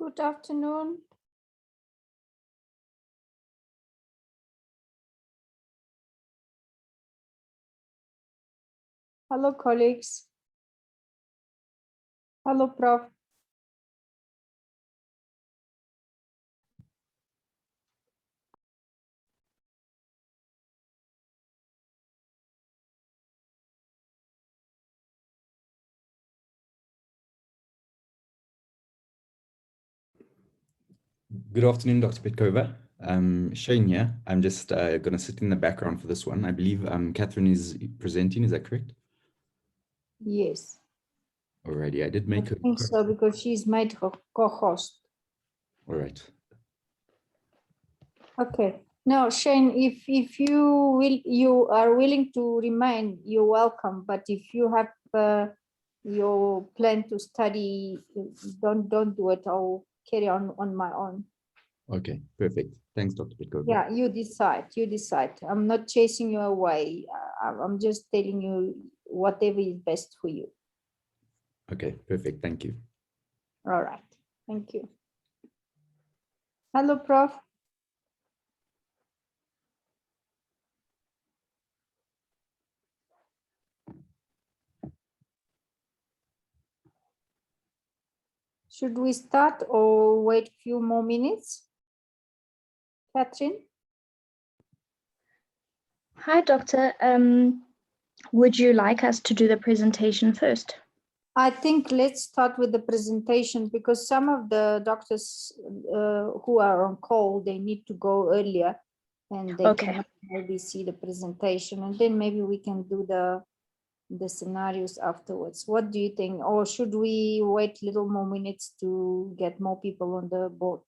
Good afternoon. Hello, colleagues. Hello, Prof. Good afternoon, Dr. Petkova. Shane here. I'm just going to sit in the background for this one. I believe Catherine is presenting. Is that correct? Yes. Alrighty, I did make I think so, because she's made her co-host. All right. Okay. Now, Shane, if you are willing to remain, you're welcome. But if you have your plan to study, don't do it. I'll carry on my own. Okay, perfect. Thanks, Dr. Petkova. Yeah, you decide. You decide. I'm not chasing you away. I'm just telling you whatever is best for you. Okay, perfect. Thank you. All right. Thank you. Hello, Prof. Should we start or wait a few more minutes? Catherine? Hi, Doctor. Would you like us to do the presentation first? I think let's start with the presentation, because some of the doctors who are on call, they need to go earlier and they can maybe see the presentation, and then maybe we can do the scenarios afterwards. What do you think? Or should we wait a little more minutes to get more people on the board?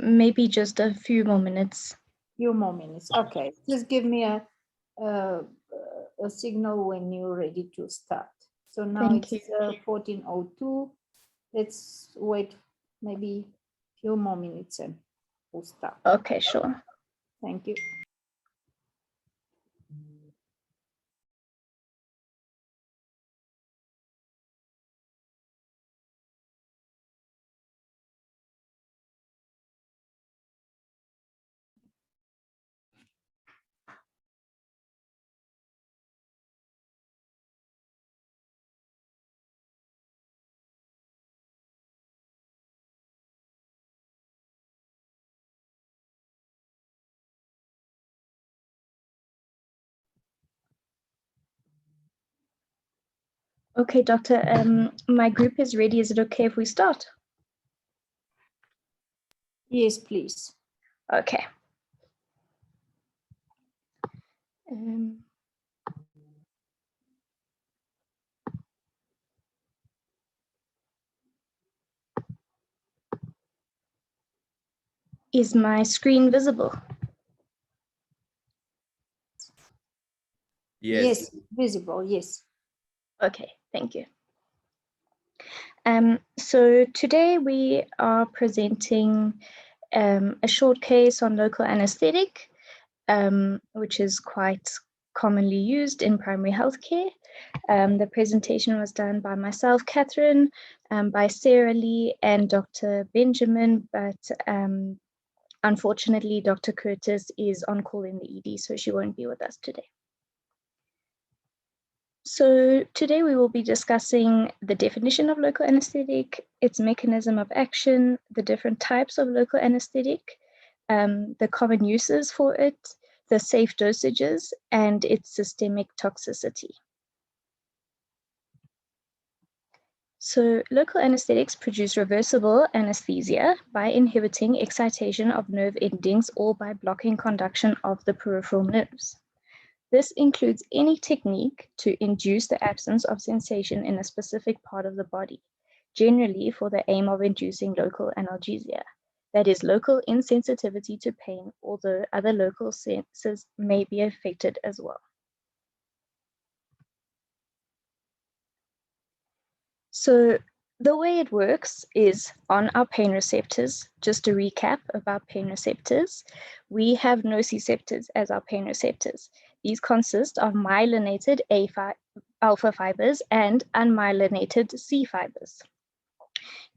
Maybe just a few more minutes. Few more minutes. Okay, just give me a signal when you're ready to start. So now it's 14:02. Let's wait maybe a few more minutes and we'll start. Okay, sure. Thank you. Okay, Doctor, my group is ready. Is it okay if we start? Yes, please. Okay. Is my screen visible? Yes, visible, yes. Okay, thank you. So today we are presenting a short case on local anesthetic, which is quite commonly used in primary healthcare. The presentation was done by myself, Catherine, by Sarah Lee and Dr. Benjamin, but unfortunately, Dr. Curtis is on call in the ED, so she won't be with us today. So today we will be discussing the definition of local anesthetic, its mechanism of action, the different types of local anesthetic, the common uses for it, the safe dosages, and its systemic toxicity. So local anesthetics produce reversible anesthesia by inhibiting excitation of nerve endings or by blocking conduction of the peripheral nerves. This includes any technique to induce the absence of sensation in a specific part of the body, generally for the aim of inducing local analgesia, that is, local insensitivity to pain, although other local senses may be affected as well. So the way it works is on our pain receptors. Just a recap about pain receptors. We have nociceptors as our pain receptors. These consist of myelinated alpha fibers and unmyelinated C fibers.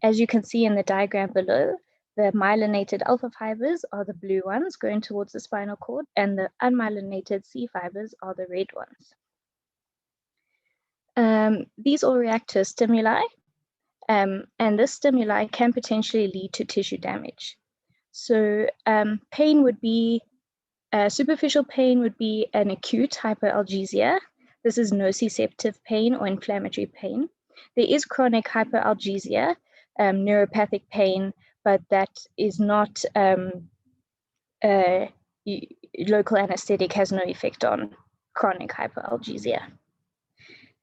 As you can see in the diagram below, the myelinated alpha fibers are the blue ones going towards the spinal cord, and the unmyelinated C fibers are the red ones. These all react to stimuli, and this stimuli can potentially lead to tissue damage. So pain would be, superficial pain would be an acute hyperalgesia. This is nociceptive pain or inflammatory pain. There is chronic hyperalgesia, neuropathic pain, but that is not, local anesthetic has no effect on chronic hyperalgesia.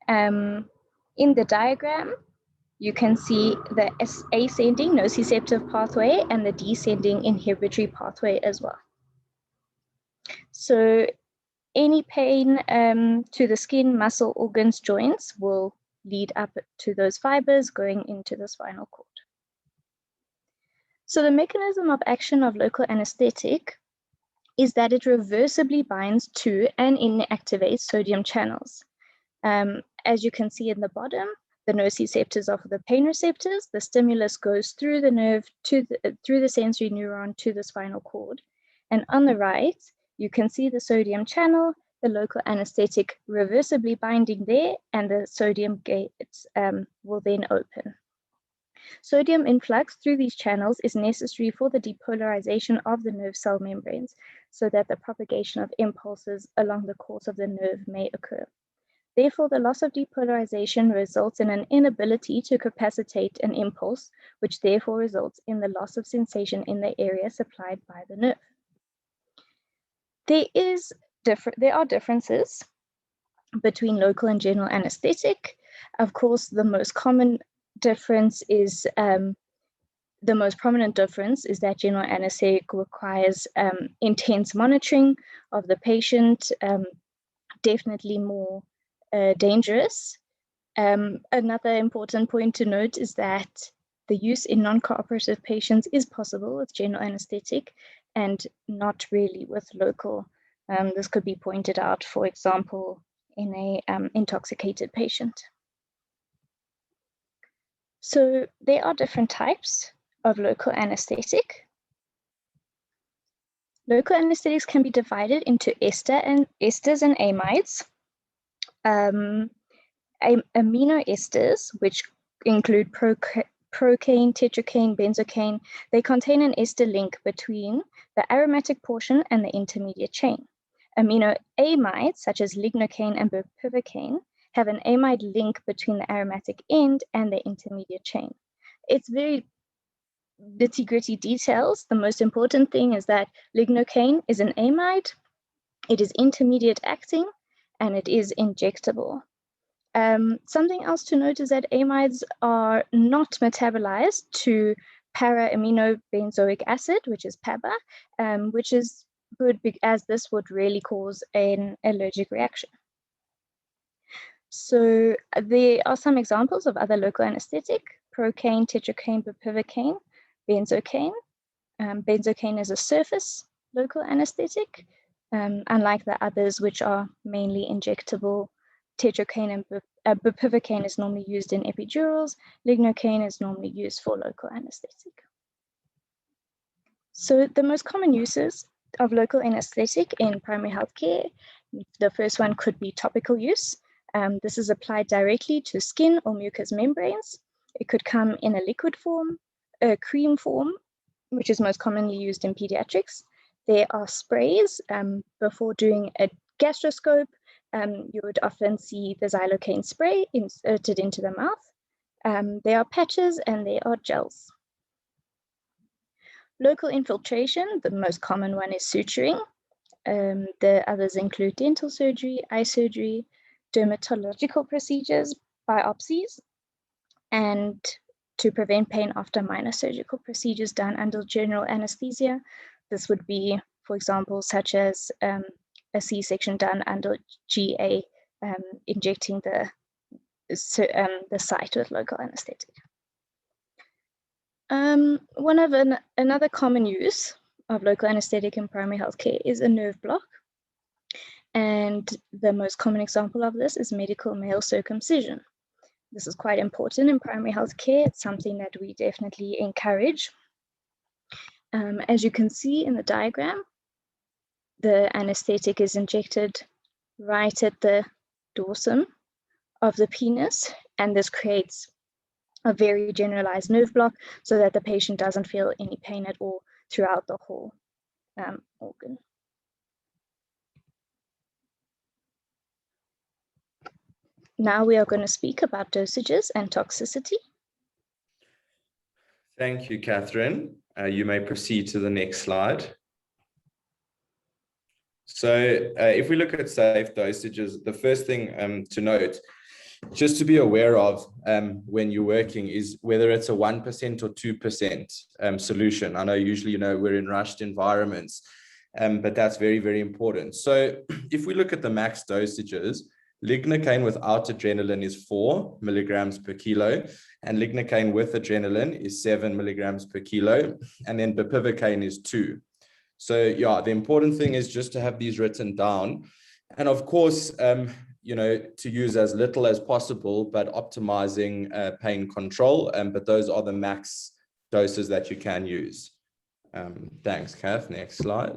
In the diagram, you can see the ascending nociceptive pathway and the descending inhibitory pathway as well. So any pain to the skin, muscle, organs, joints will lead up to those fibers going into the spinal cord. So the mechanism of action of local anesthetic is that it reversibly binds to and inactivates sodium channels. As you can see in the bottom, the nociceptors are for the pain receptors. The stimulus goes through the nerve through the sensory neuron to the spinal cord. And on the right, you can see the sodium channel, the local anesthetic reversibly binding there, and the sodium gates will then open. Sodium influx through these channels is necessary for the depolarization of the nerve cell membranes so that the propagation of impulses along the course of the nerve may occur. Therefore, the loss of depolarization results in an inability to capacitate an impulse, which therefore results in the loss of sensation in the area supplied by the nerve. There are differences between local and general anesthetic. Of course, the most common difference is the most prominent difference is that general anesthetic requires intense monitoring of the patient, definitely more dangerous. Another important point to note is that the use in non-cooperative patients is possible with general anesthetic and not really with local. This could be pointed out, for example, in an intoxicated patient. So there are different types of local anesthetic. Local anesthetics can be divided into esters and amides. Amino esters, which include procaine, tetracaine, benzocaine, they contain an ester link between the aromatic portion and the intermediate chain. Amino amides, such as lignocaine and bupivacaine, have an amide link between the aromatic end and the intermediate chain. It's very nitty-gritty details. The most important thing is that lignocaine is an amide, it is intermediate acting, and it is injectable. Something else to note is that amides are not metabolized to para-aminobenzoic acid, which is PABA, which is good as this would really cause an allergic reaction. So there are some examples of other local anesthetic: procaine, tetracaine, bupivacaine, benzocaine. Benzocaine is a surface local anesthetic, unlike the others, which are mainly injectable. Tetracaine and bupivacaine is normally used in epidurals. Lignocaine is normally used for local anesthetic. So the most common uses of local anesthetic in primary healthcare, the first one could be topical use. This is applied directly to skin or mucous membranes. It could come in a liquid form, a cream form, which is most commonly used in pediatrics. There are sprays. Before doing a gastroscope, you would often see the xylocaine spray inserted into the mouth. There are patches and there are gels. Local infiltration, the most common one is suturing. The others include dental surgery, eye surgery, dermatological procedures, biopsies, and to prevent pain after minor surgical procedures done under general anesthesia. This would be, for example, such as a C-section done under GA, injecting the site with local anesthetic. Another common use of local anesthetic in primary healthcare is a nerve block. And the most common example of this is medical male circumcision. This is quite important in primary health care. It's something that we definitely encourage. As you can see in the diagram, the anesthetic is injected right at the dorsum of the penis, and this creates a very generalized nerve block so that the patient doesn't feel any pain at all throughout the whole organ. Now we are going to speak about dosages and toxicity. Thank you, Catherine. You may proceed to the next slide. So if we look at safe dosages, the first thing to note, just to be aware of when you're working, is whether it's a 1% or 2% solution. I know usually, we're in rushed environments, but that's very, very important. So if we look at the max dosages, lignocaine without adrenaline is 4 milligrams per kilo, and lignocaine with adrenaline is 7 milligrams per kilo, and then bupivacaine is 2. So yeah, the important thing is just to have these written down, and of course, to use as little as possible, but optimizing pain control. But those are the max doses that you can use. Thanks, Kath. Next slide.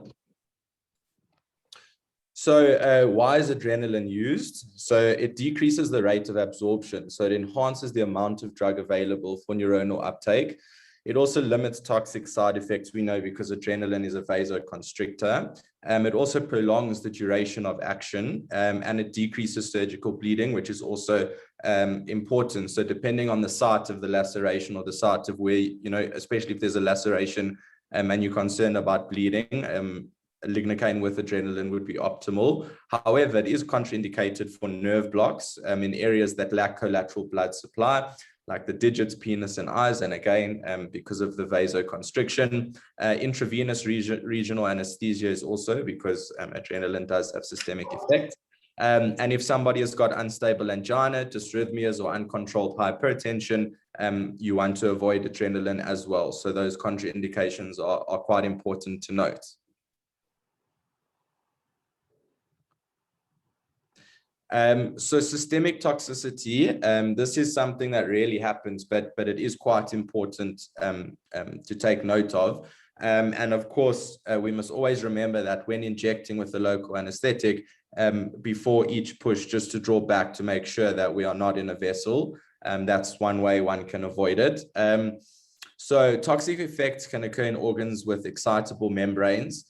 So why is adrenaline used? So it decreases the rate of absorption. So it enhances the amount of drug available for neuronal uptake. It also limits toxic side effects, we know, because adrenaline is a vasoconstrictor. It also prolongs the duration of action, and it decreases surgical bleeding, which is also important. So depending on the site of the laceration or the site of where, especially if there's a laceration and you're concerned about bleeding, lignocaine with adrenaline would be optimal. However, it is contraindicated for nerve blocks in areas that lack collateral blood supply, like the digits, penis, and eyes, and again, because of the vasoconstriction. Intravenous regional anesthesia is also because adrenaline does have systemic effect. And if somebody has got unstable angina, dysrhythmias, or uncontrolled hypertension, you want to avoid adrenaline as well. So those contraindications are quite important to note. So systemic toxicity, this is something that rarely happens, but it is quite important to take note of. And of course, we must always remember that when injecting with the local anesthetic, before each push, just to draw back to make sure that we are not in a vessel. That's one way one can avoid it. So toxic effects can occur in organs with excitable membranes.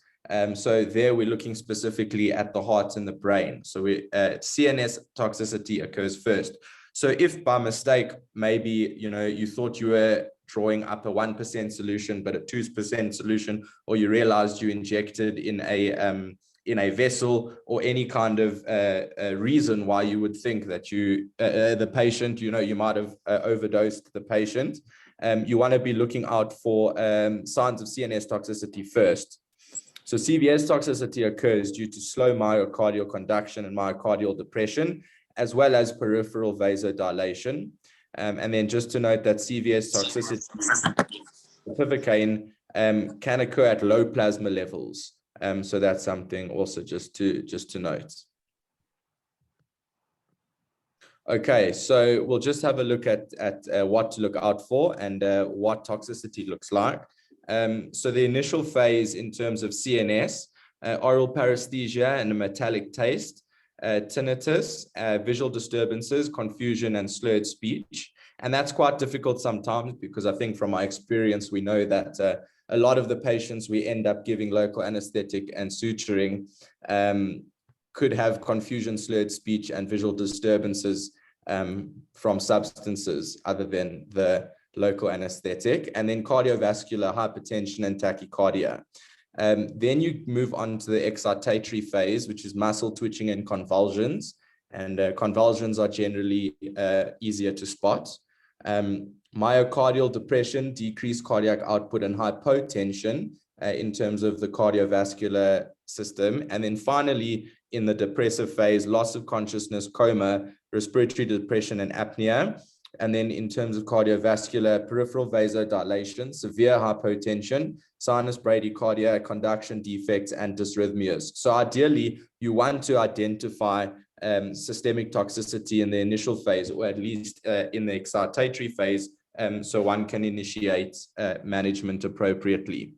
So there we're looking specifically at the heart and the brain. So CNS toxicity occurs first. So if by mistake, maybe, you thought you were drawing up a 1% solution, but a 2% solution, or you realized you injected in a vessel, or any kind of reason why you would think that the patient, you might have overdosed the patient, you want to be looking out for signs of CNS toxicity first. So CVS toxicity occurs due to slow myocardial conduction and myocardial depression, as well as peripheral vasodilation. And then just to note that CVS toxicity, bupivacaine, can occur at low plasma levels. So that's something also just to note. Okay, so we'll just have a look at what to look out for and what toxicity looks like. So the initial phase in terms of CNS, oral paresthesia and a metallic taste, tinnitus, visual disturbances, confusion, and slurred speech. And that's quite difficult sometimes, because I think from my experience, we know that a lot of the patients we end up giving local anesthetic and suturing could have confusion, slurred speech, and visual disturbances from substances other than the local anesthetic, and then cardiovascular, hypertension, and tachycardia. Then you move on to the excitatory phase, which is muscle twitching and convulsions. And convulsions are generally easier to spot. Myocardial depression, decreased cardiac output, and hypotension in terms of the cardiovascular system. And then finally, in the depressive phase, loss of consciousness, coma, respiratory depression, and apnea. And then in terms of cardiovascular, peripheral vasodilation, severe hypotension, sinus bradycardia, conduction defects, and dysrhythmias. So ideally, you want to identify systemic toxicity in the initial phase, or at least in the excitatory phase, so one can initiate management appropriately.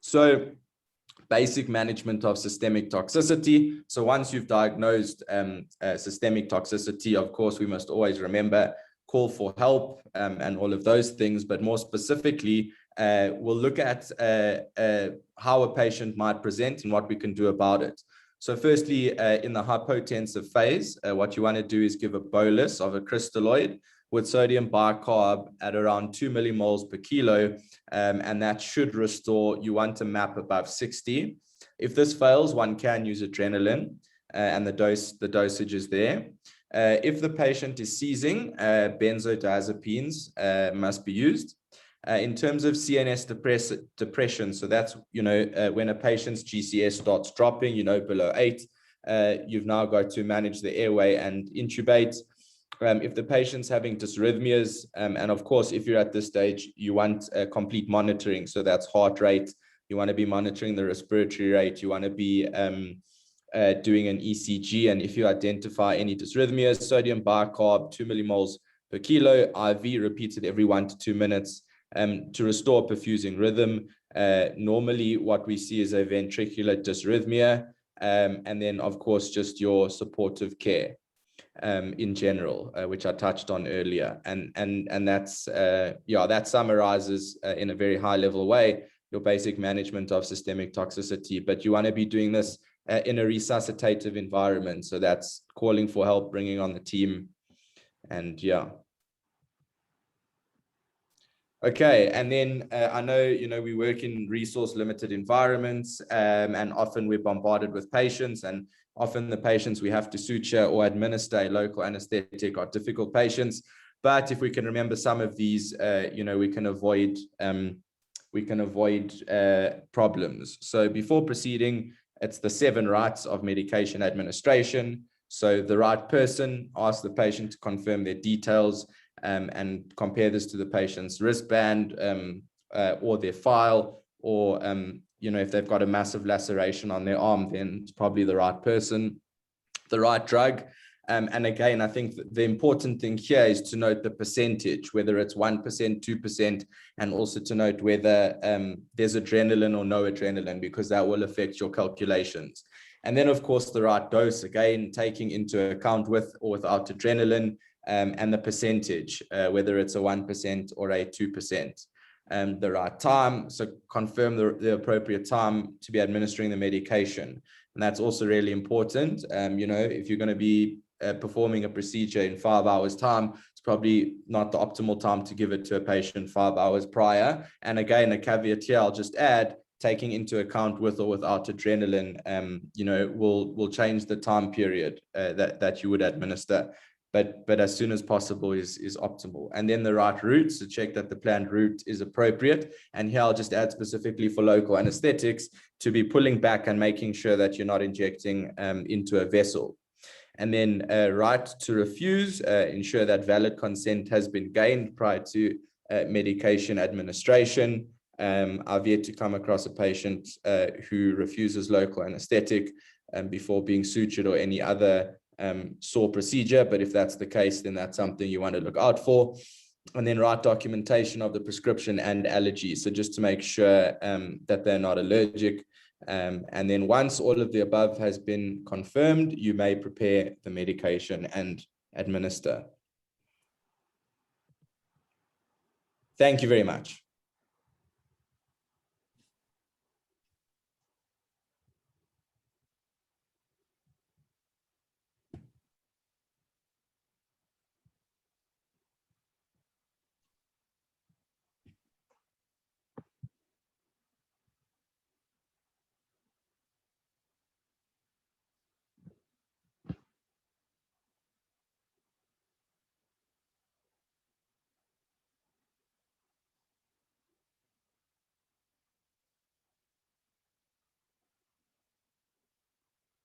So basic management of systemic toxicity. So once you've diagnosed systemic toxicity, of course, we must always remember, call for help and all of those things, but more specifically, we'll look at how a patient might present and what we can do about it. So firstly, in the hypotensive phase, what you want to do is give a bolus of a crystalloid with sodium bicarb at around 2 millimoles per kilo, and that should restore. You want a MAP above 60. If this fails, one can use adrenaline, and the dosage is there. If the patient is seizing, benzodiazepines must be used. In terms of CNS depression, so that's, when a patient's GCS starts dropping, below 8, you've now got to manage the airway and intubate. If the patient's having dysrhythmias, and of course, if you're at this stage, you want complete monitoring. So that's heart rate. You want to be monitoring the respiratory rate. You want to be doing an ECG. And if you identify any dysrhythmias, sodium bicarb, 2 millimoles per kilo, IV repeated every 1 to 2 minutes to restore perfusing rhythm. Normally, what we see is a ventricular dysrhythmia, and then, of course, just your supportive care. In general, which I touched on earlier, and that's that summarizes in a very high level way your basic management of systemic toxicity. But you want to be doing this in a resuscitative environment, so that's calling for help, bringing on the team, and okay. And then I know we work in resource limited environments, and often we're bombarded with patients, and often the patients we have to suture or administer a local anesthetic are difficult patients. But if we can remember some of these, we can avoid problems. So before proceeding, it's the 7 rights of medication administration. So the right person, ask the patient to confirm their details, and compare this to the patient's wristband or their file, or if they've got a massive laceration on their arm, then it's probably the right person. The right drug. And again, I think the important thing here is to note the percentage, whether it's 1%, 2%, and also to note whether there's adrenaline or no adrenaline, because that will affect your calculations. And then, of course, the right dose, again, taking into account with or without adrenaline, and the percentage, whether it's a 1% or a 2%. The right time, so confirm the appropriate time to be administering the medication. And that's also really important. If you're going to be performing a procedure in 5 hours time, it's probably not the optimal time to give it to a patient 5 hours prior. And again, a caveat here, I'll just add, taking into account with or without adrenaline, will change the time period that you would administer. But as soon as possible is optimal. And then the right route, so check that the planned route is appropriate. And here I'll just add specifically for local anesthetics to be pulling back and making sure that you're not injecting into a vessel. And then right to refuse, ensure that valid consent has been gained prior to medication administration. I've yet to come across a patient who refuses local anesthetic before being sutured or any other SAW procedure, but if that's the case, then that's something you want to look out for. And then right documentation of the prescription and allergy, so just to make sure that they're not allergic. And then once all of the above has been confirmed, you may prepare the medication and administer. Thank you very much.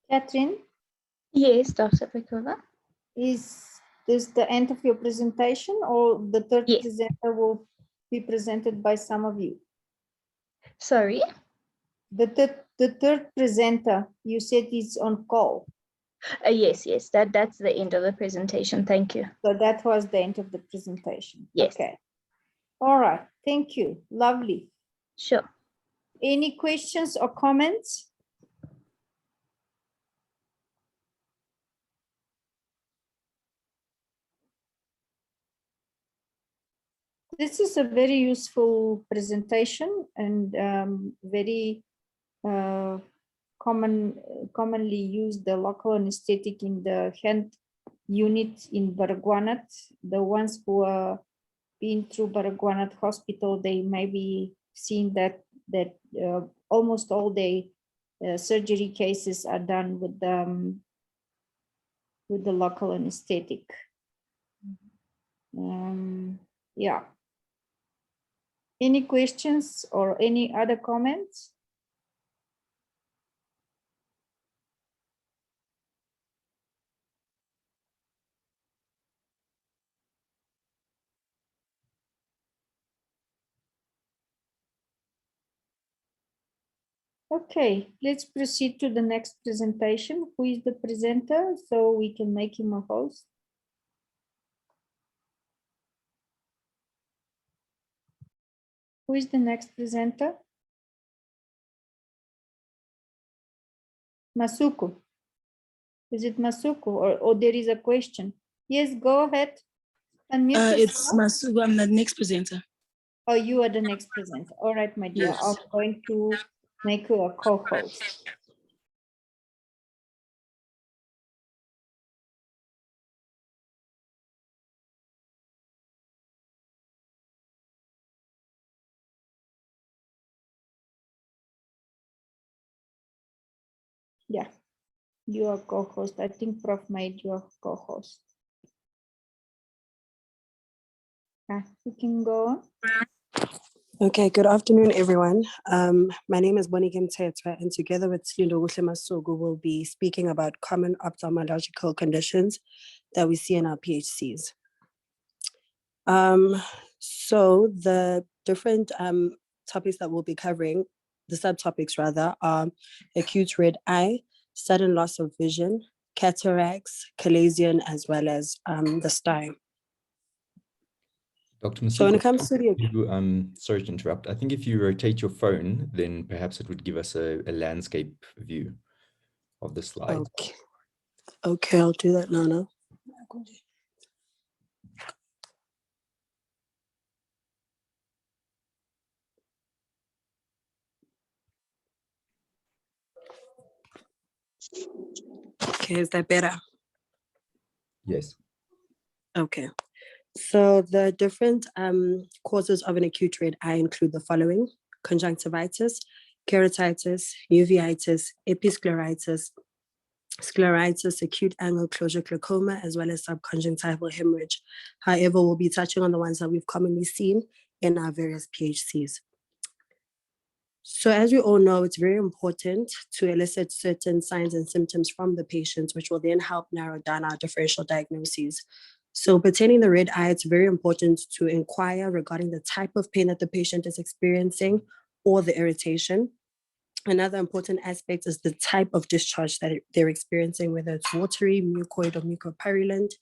Catherine? Yes, Dr. Pikova. Is this the end of your presentation, or the third Yes. presenter will be presented by some of you? Sorry. The third presenter, you said is on call. Yes, that's the end of the presentation. Thank you. So that was the end of the presentation. Yes. Okay. All right. Thank you. Lovely. Sure. Any questions or comments? This is a very useful presentation and very commonly used the local anesthetic in the hand unit in Baragwanath. The ones who are been through Baragwanath Hospital, they may be seeing that almost all the surgery cases are done with the local anesthetic. Yeah. Any questions or any other comments? Okay, let's proceed to the next presentation. Who is the presenter so we can make him a host? Who is the next presenter? Masuku. Is it Masuku or there is a question? Yes, go ahead. Unmute It's yourself. Masugu. I'm the next presenter. Oh, you are the next presenter. All right, my dear. Yes. I'm going to make you a co-host. Yeah, you are co-host. I think Prof made you a co-host. You can go on. Okay, good afternoon, everyone. My name is Bonnie Mtg, and together with Slindo Masugu, we'll be speaking about common ophthalmological conditions that we see in our PHCs. So the different topics that we'll be covering, the subtopics rather, are acute red eye, sudden loss of vision, cataracts, chalazion, as well as the sty. Dr. Masugu, So when it comes to the sorry to interrupt. I think if you rotate your phone, then perhaps it would give us a landscape view of the slide. Okay, I'll do that now. Okay, is that better? Yes. Okay. So the different causes of an acute red eye include the following: conjunctivitis, keratitis, uveitis, episcleritis, scleritis, acute angle closure glaucoma, as well as subconjunctival hemorrhage. However, we'll be touching on the ones that we've commonly seen in our various PHCs. So as we all know, it's very important to elicit certain signs and symptoms from the patients, which will then help narrow down our differential diagnoses. So pertaining the red eye, it's very important to inquire regarding the type of pain that the patient is experiencing or the irritation. Another important aspect is the type of discharge that they're experiencing, whether it's watery, mucoid, or mucopurulent,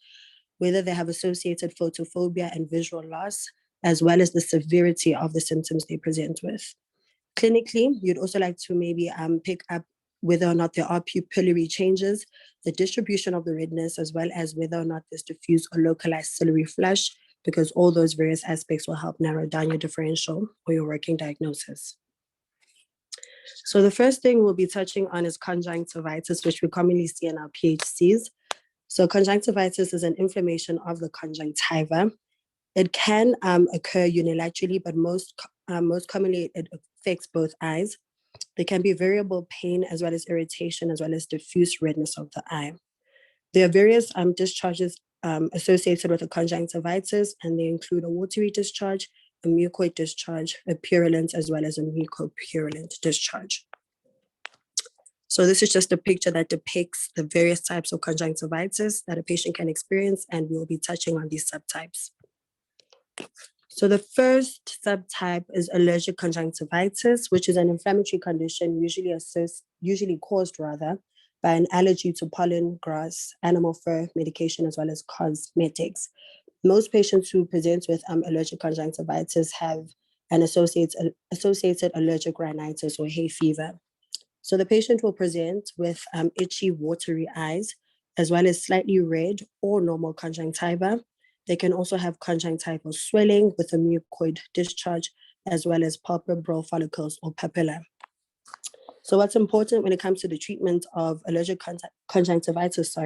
whether they have associated photophobia and visual loss, as well as the severity of the symptoms they present with. Clinically, you'd also like to maybe pick up whether or not there are pupillary changes, the distribution of the redness, as well as whether or not there's diffuse or localized ciliary flush, because all those various aspects will help narrow down your differential or your working diagnosis. So the first thing we'll be touching on is conjunctivitis, which we commonly see in our PHCs. So conjunctivitis is an inflammation of the conjunctiva. It can occur unilaterally, but most commonly it affects both eyes. There can be variable pain as well as irritation, as well as diffuse redness of the eye. There are various discharges associated with the conjunctivitis, and they include a watery discharge, a mucoid discharge, a purulent, as well as a mucopurulent discharge. So this is just a picture that depicts the various types of conjunctivitis that a patient can experience, and we'll be touching on these subtypes. So the first subtype is allergic conjunctivitis, which is an inflammatory condition usually caused by an allergy to pollen, grass, animal fur, medication, as well as cosmetics. Most patients who present with allergic conjunctivitis have an associated allergic rhinitis or hay fever. So the patient will present with itchy, watery eyes, as well as slightly red or normal conjunctiva. They can also have conjunctival swelling with a mucoid discharge, as well as palpebral follicles or papilla. So what's important when it comes to the treatment of allergic conjunctivitis,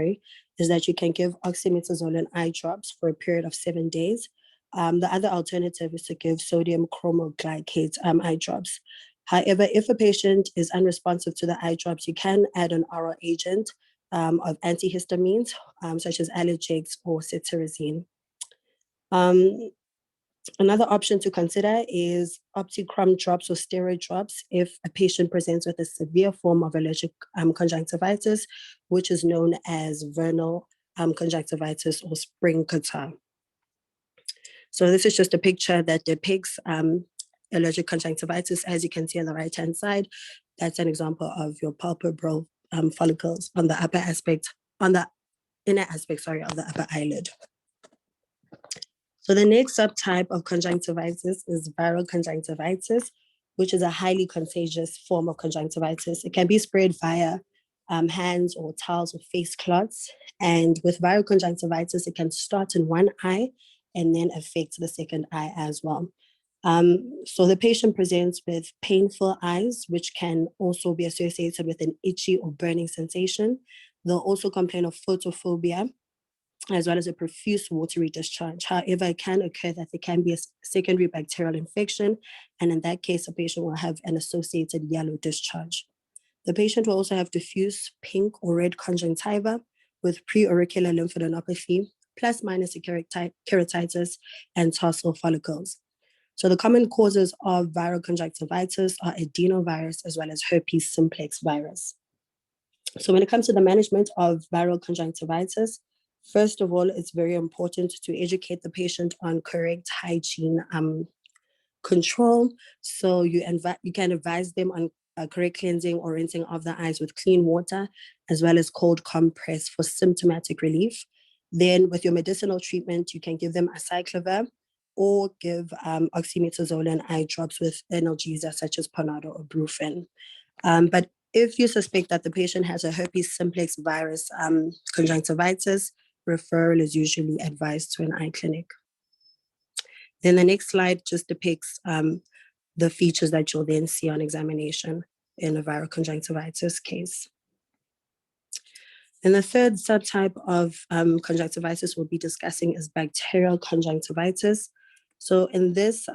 is that you can give oxymetazoline eye drops for a period of 7 days. The other alternative is to give sodium chromoglycate eye drops. However, if a patient is unresponsive to the eye drops, you can add an oral agent of antihistamines, such as Allergic or cetirizine. Another option to consider is opticrom drops or steroid drops if a patient presents with a severe form of allergic conjunctivitis, which is known as vernal conjunctivitis or spring catarrh. So this is just a picture that depicts allergic conjunctivitis. As you can see on the right-hand side, that's an example of your palpebral follicles on the inner aspect of the upper eyelid. So the next subtype of conjunctivitis is viral conjunctivitis, which is a highly contagious form of conjunctivitis. It can be spread via hands or towels or face clots. And with viral conjunctivitis, it can start in one eye and then affect the second eye as well. So the patient presents with painful eyes, which can also be associated with an itchy or burning sensation. They'll also complain of photophobia, as well as a profuse watery discharge. However, it can occur that there can be a secondary bacterial infection, and in that case, a patient will have an associated yellow discharge. The patient will also have diffuse pink or red conjunctiva with preauricular lymphadenopathy, plus minus keratitis, and tarsal follicles. So the common causes of viral conjunctivitis are adenovirus as well as herpes simplex virus. So when it comes to the management of viral conjunctivitis, first of all, it's very important to educate the patient on correct hygiene control. So you can advise them on correct cleansing or rinsing of the eyes with clean water, as well as cold compress for symptomatic relief. Then with your medicinal treatment, you can give them acyclovir or give oxymetazoline eye drops with analgesia such as Panado or Brufen. But if you suspect that the patient has a herpes simplex virus conjunctivitis, referral is usually advised to an eye clinic. Then the next slide just depicts the features that you'll then see on examination in a viral conjunctivitis case. And the third subtype of conjunctivitis we'll be discussing is bacterial conjunctivitis. So in this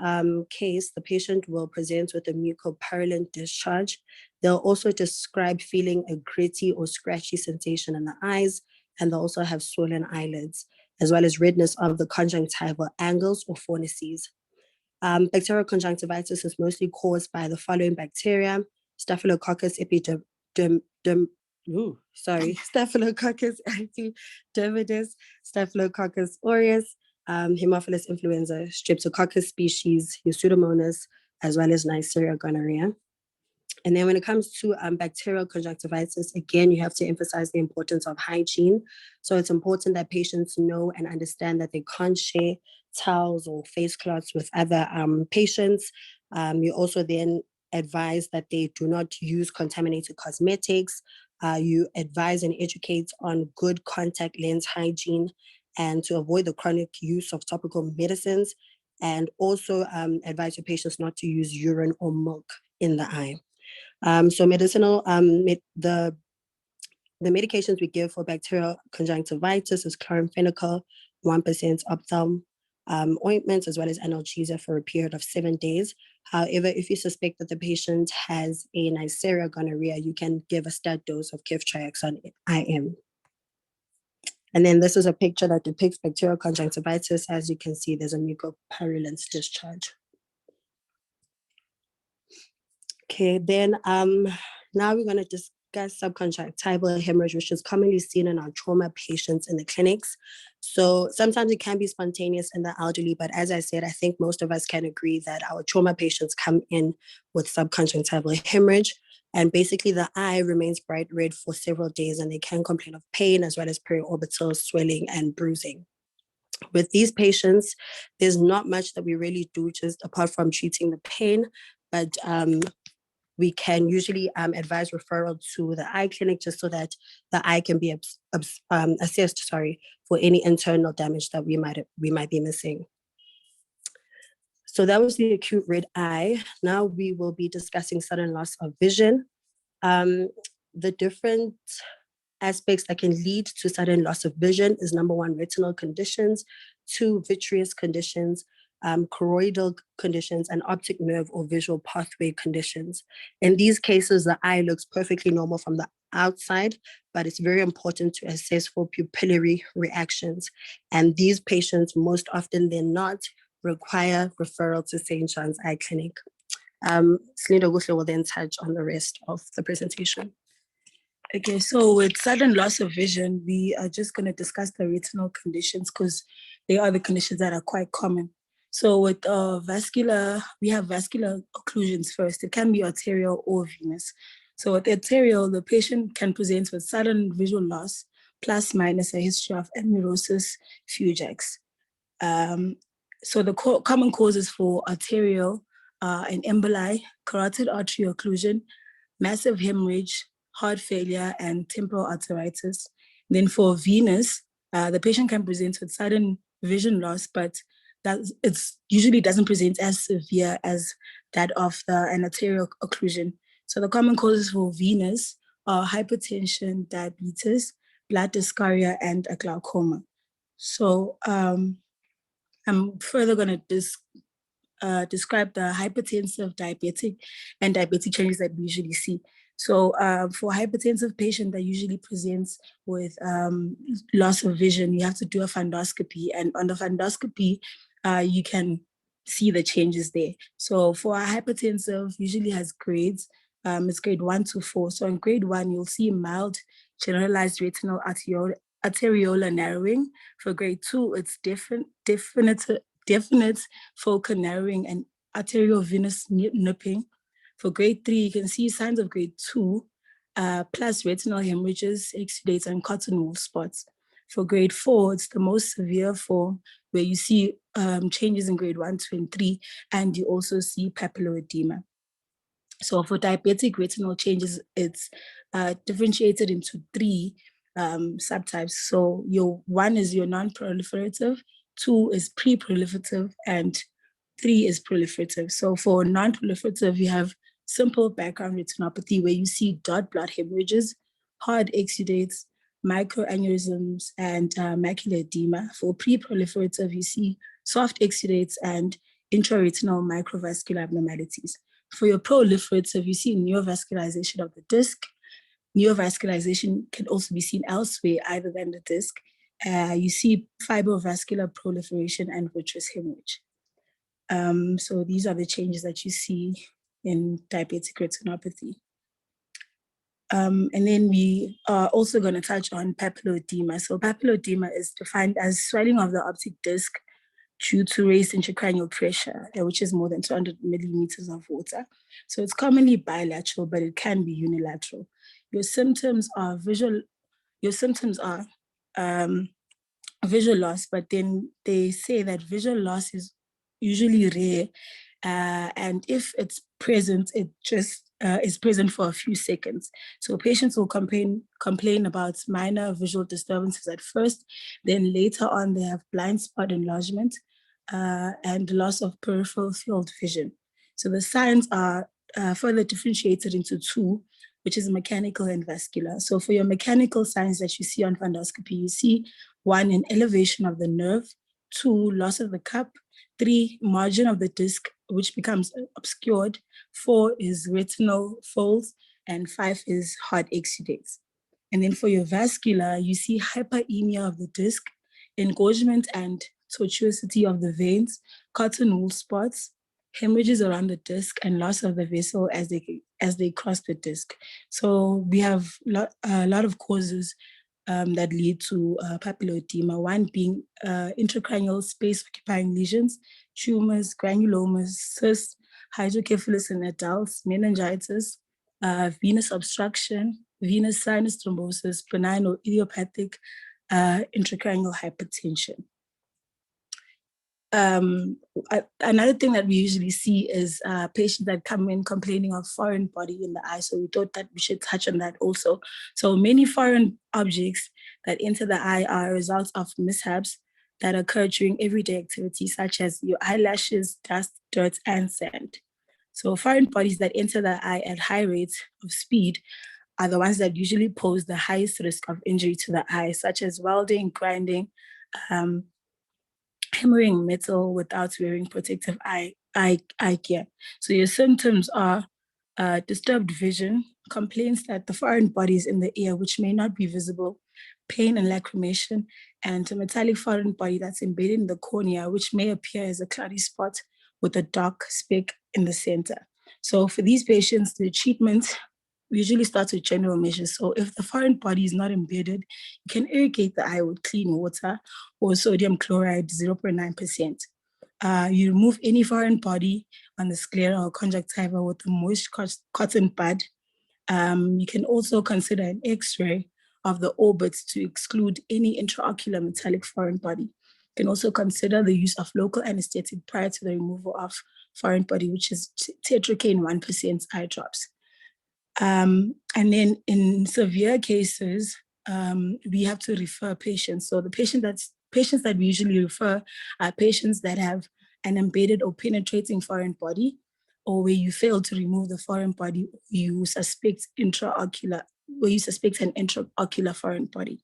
case, the patient will present with a mucopurulent discharge. They'll also describe feeling a gritty or scratchy sensation in the eyes, and they'll also have swollen eyelids, as well as redness of the conjunctival angles or fornices. Bacterial conjunctivitis is mostly caused by the following bacteria: Staphylococcus Staphylococcus epidermidis, Staphylococcus aureus, Haemophilus influenza, Streptococcus species, Pseudomonas, as well as Neisseria gonorrhea. And then when it comes to bacterial conjunctivitis, again, you have to emphasize the importance of hygiene. So it's important that patients know and understand that they can't share towels or face cloths with other patients. You also then advise that they do not use contaminated cosmetics. You advise and educate on good contact lens hygiene and to avoid the chronic use of topical medicines, and also advise your patients not to use urine or milk in the eye. So medicinal, the medications we give for bacterial conjunctivitis is chloramphenicol, 1% ophthalm ointments, as well as analgesia for a period of 7 days. However, if you suspect that the patient has a Neisseria gonorrhea, you can give a stat dose of ceftriaxone IM. And then this is a picture that depicts bacterial conjunctivitis. As you can see, there's a mucopurulent discharge. Okay, then now we're going to just discuss subconjunctival hemorrhage, which is commonly seen in our trauma patients in the clinics. So sometimes it can be spontaneous in the elderly, but as I said, I think most of us can agree that our trauma patients come in with subconjunctival hemorrhage. And basically the eye remains bright red for several days, and they can complain of pain as well as periorbital swelling and bruising. With these patients, there's not much that we really do just apart from treating the pain, but we can usually advise referral to the eye clinic just so that the eye can be assessed, for any internal damage that we might be missing. So that was the acute red eye. Now we will be discussing sudden loss of vision. The different aspects that can lead to sudden loss of vision is number 1, retinal conditions, 2, vitreous conditions, choroidal conditions, and optic nerve or visual pathway conditions. In these cases, the eye looks perfectly normal from the outside, but it's very important to assess for pupillary reactions. And these patients, most often than not, require referral to St. John's Eye Clinic. Slindo Gusle will then touch on the rest of the presentation. Okay, so with sudden loss of vision, we are just going to discuss the retinal conditions because they are the conditions that are quite common. So with vascular, we have vascular occlusions first. It can be arterial or venous. So with arterial, the patient can present with sudden visual loss, plus minus a history of amaurosis fugax. So the common causes for arterial and emboli, carotid artery occlusion, massive hemorrhage, heart failure, and temporal arteritis. Then for venous, the patient can present with sudden vision loss, but that it usually doesn't present as severe as that of an arterial occlusion. So the common causes for venous are hypertension, diabetes, blood dysuria, and a glaucoma. So I'm further going to describe the hypertensive, diabetic, and diabetic changes that we usually see. So for hypertensive patient that usually presents with loss of vision, you have to do a fundoscopy, and on the fundoscopy, you can see the changes there. So for a hypertensive, usually has grades, it's grade 1 to 4. So in grade 1, you'll see mild generalized retinal arteriolar narrowing. For grade 2, it's definite focal narrowing and arteriovenous nipping. For grade 3, you can see signs of grade 2, plus retinal hemorrhages, exudates, and cotton wool spots. For grade 4, it's the most severe form where you see changes in grade 1, 2, and 3, and you also see papilloedema. So for diabetic retinal changes, it's differentiated into 3 subtypes. So your 1 is your non-proliferative, 2 is pre-proliferative, and 3 is proliferative. So for non-proliferative, you have simple background retinopathy where you see dot blood hemorrhages, hard exudates, microaneurysms, and macular edema. For pre-proliferative, you see soft exudates and intraretinal microvascular abnormalities. For your proliferative, you see neovascularization of the disc. Neovascularization can also be seen elsewhere other than the disc. You see fibrovascular proliferation and vitreous hemorrhage. So these are the changes that you see in diabetic retinopathy. And then we are also going to touch on papilloedema. So papilloedema is defined as swelling of the optic disc due to raised intracranial pressure, which is more than 200 millimeters of water. So it's commonly bilateral, but it can be unilateral. Your symptoms are visual loss, but then they say that visual loss is usually rare, and if it's present, it just is present for a few seconds. So patients will complain about minor visual disturbances at first, then later on they have blind spot enlargement and loss of peripheral field vision. So the signs are further differentiated into 2, which is mechanical and vascular. So for your mechanical signs that you see on fundoscopy, you see 1, an elevation of the nerve, 2, loss of the cup, 3, margin of the disc, which becomes obscured, 4 is retinal folds, and 5 is hard exudates. And then for your vascular, you see hyperemia of the disc, engorgement and tortuosity of the veins, cotton wool spots, hemorrhages around the disc, and loss of the vessel as they cross the disc. So we have a lot of causes that lead to papilloedema, one being intracranial space-occupying lesions, tumors, granulomas, cysts, hydrocephalus in adults, meningitis, venous obstruction, venous sinus thrombosis, benign or idiopathic intracranial hypertension. Another thing that we usually see is patients that come in complaining of foreign body in the eye. So we thought that we should touch on that also. So many foreign objects that enter the eye are results of mishaps that occur during everyday activities, such as your eyelashes, dust, dirt, and sand. So foreign bodies that enter the eye at high rates of speed are the ones that usually pose the highest risk of injury to the eye, such as welding, grinding, hammering metal without wearing protective eye gear. So your symptoms are disturbed vision, complaints that the foreign body is in the ear, which may not be visible, pain and lacrimation, and a metallic foreign body that's embedded in the cornea, which may appear as a cloudy spot with a dark speck in the center. So for these patients, the treatment usually starts with general measures. So if the foreign body is not embedded, you can irrigate the eye with clean water or sodium chloride 0.9%. You remove any foreign body on the sclera or conjunctiva with a moist cotton bud. You can also consider an X-ray of the orbits to exclude any intraocular metallic foreign body. You can also consider the use of local anesthetic prior to the removal of foreign body, which is tetracaine 1% eye drops. And then in severe cases, we have to refer patients. So the patients that we usually refer are patients that have an embedded or penetrating foreign body, or where you fail to remove the foreign body, you suspect an intraocular foreign body.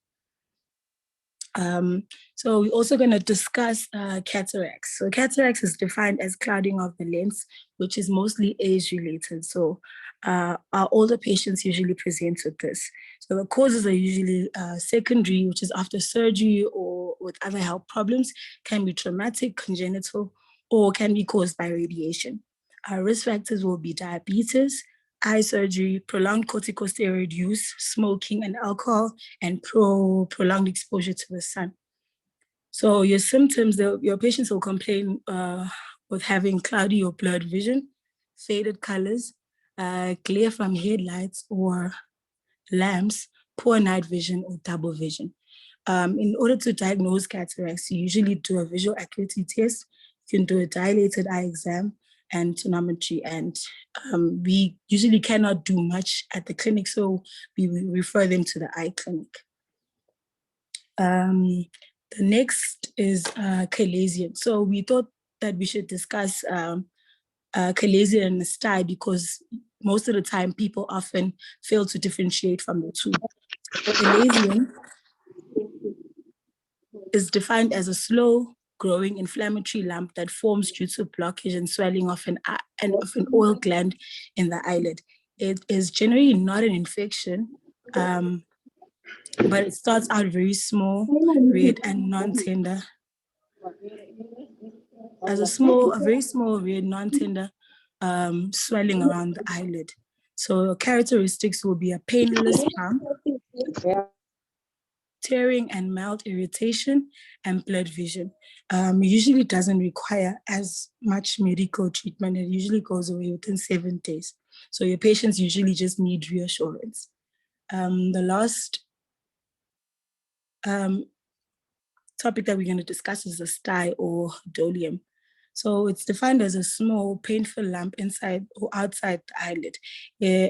So we're also going to discuss cataracts. So cataracts is defined as clouding of the lens, which is mostly age-related. So our older patients usually present with this. So the causes are usually secondary, which is after surgery or with other health problems, can be traumatic, congenital, or can be caused by radiation. Our risk factors will be diabetes, eye surgery, prolonged corticosteroid use, smoking and alcohol, and prolonged exposure to the sun. So your symptoms, your patients will complain with having cloudy or blurred vision, faded colors, glare from headlights or lamps, poor night vision, or double vision. In order to diagnose cataracts, you usually do a visual acuity test. You can do a dilated eye exam and tonometry, and we usually cannot do much at the clinic, so we refer them to the eye clinic. The next is chalazion. So we thought that we should discuss chalazion and stye because most of the time people often fail to differentiate from the two. Chalazion is defined as a slow-growing inflammatory lump that forms due to blockage and swelling of an oil gland in the eyelid. It is generally not an infection, but it starts out very small, red, and non-tender. As a very small, red, non-tender swelling around the eyelid. So characteristics will be a painless lump, tearing and mild irritation, and blurred vision. Usually doesn't require as much medical treatment. It usually goes away within 7 days. So your patients usually just need reassurance. The last topic that we're going to discuss is the stye or dolium. So it's defined as a small, painful lump inside or outside the eyelid.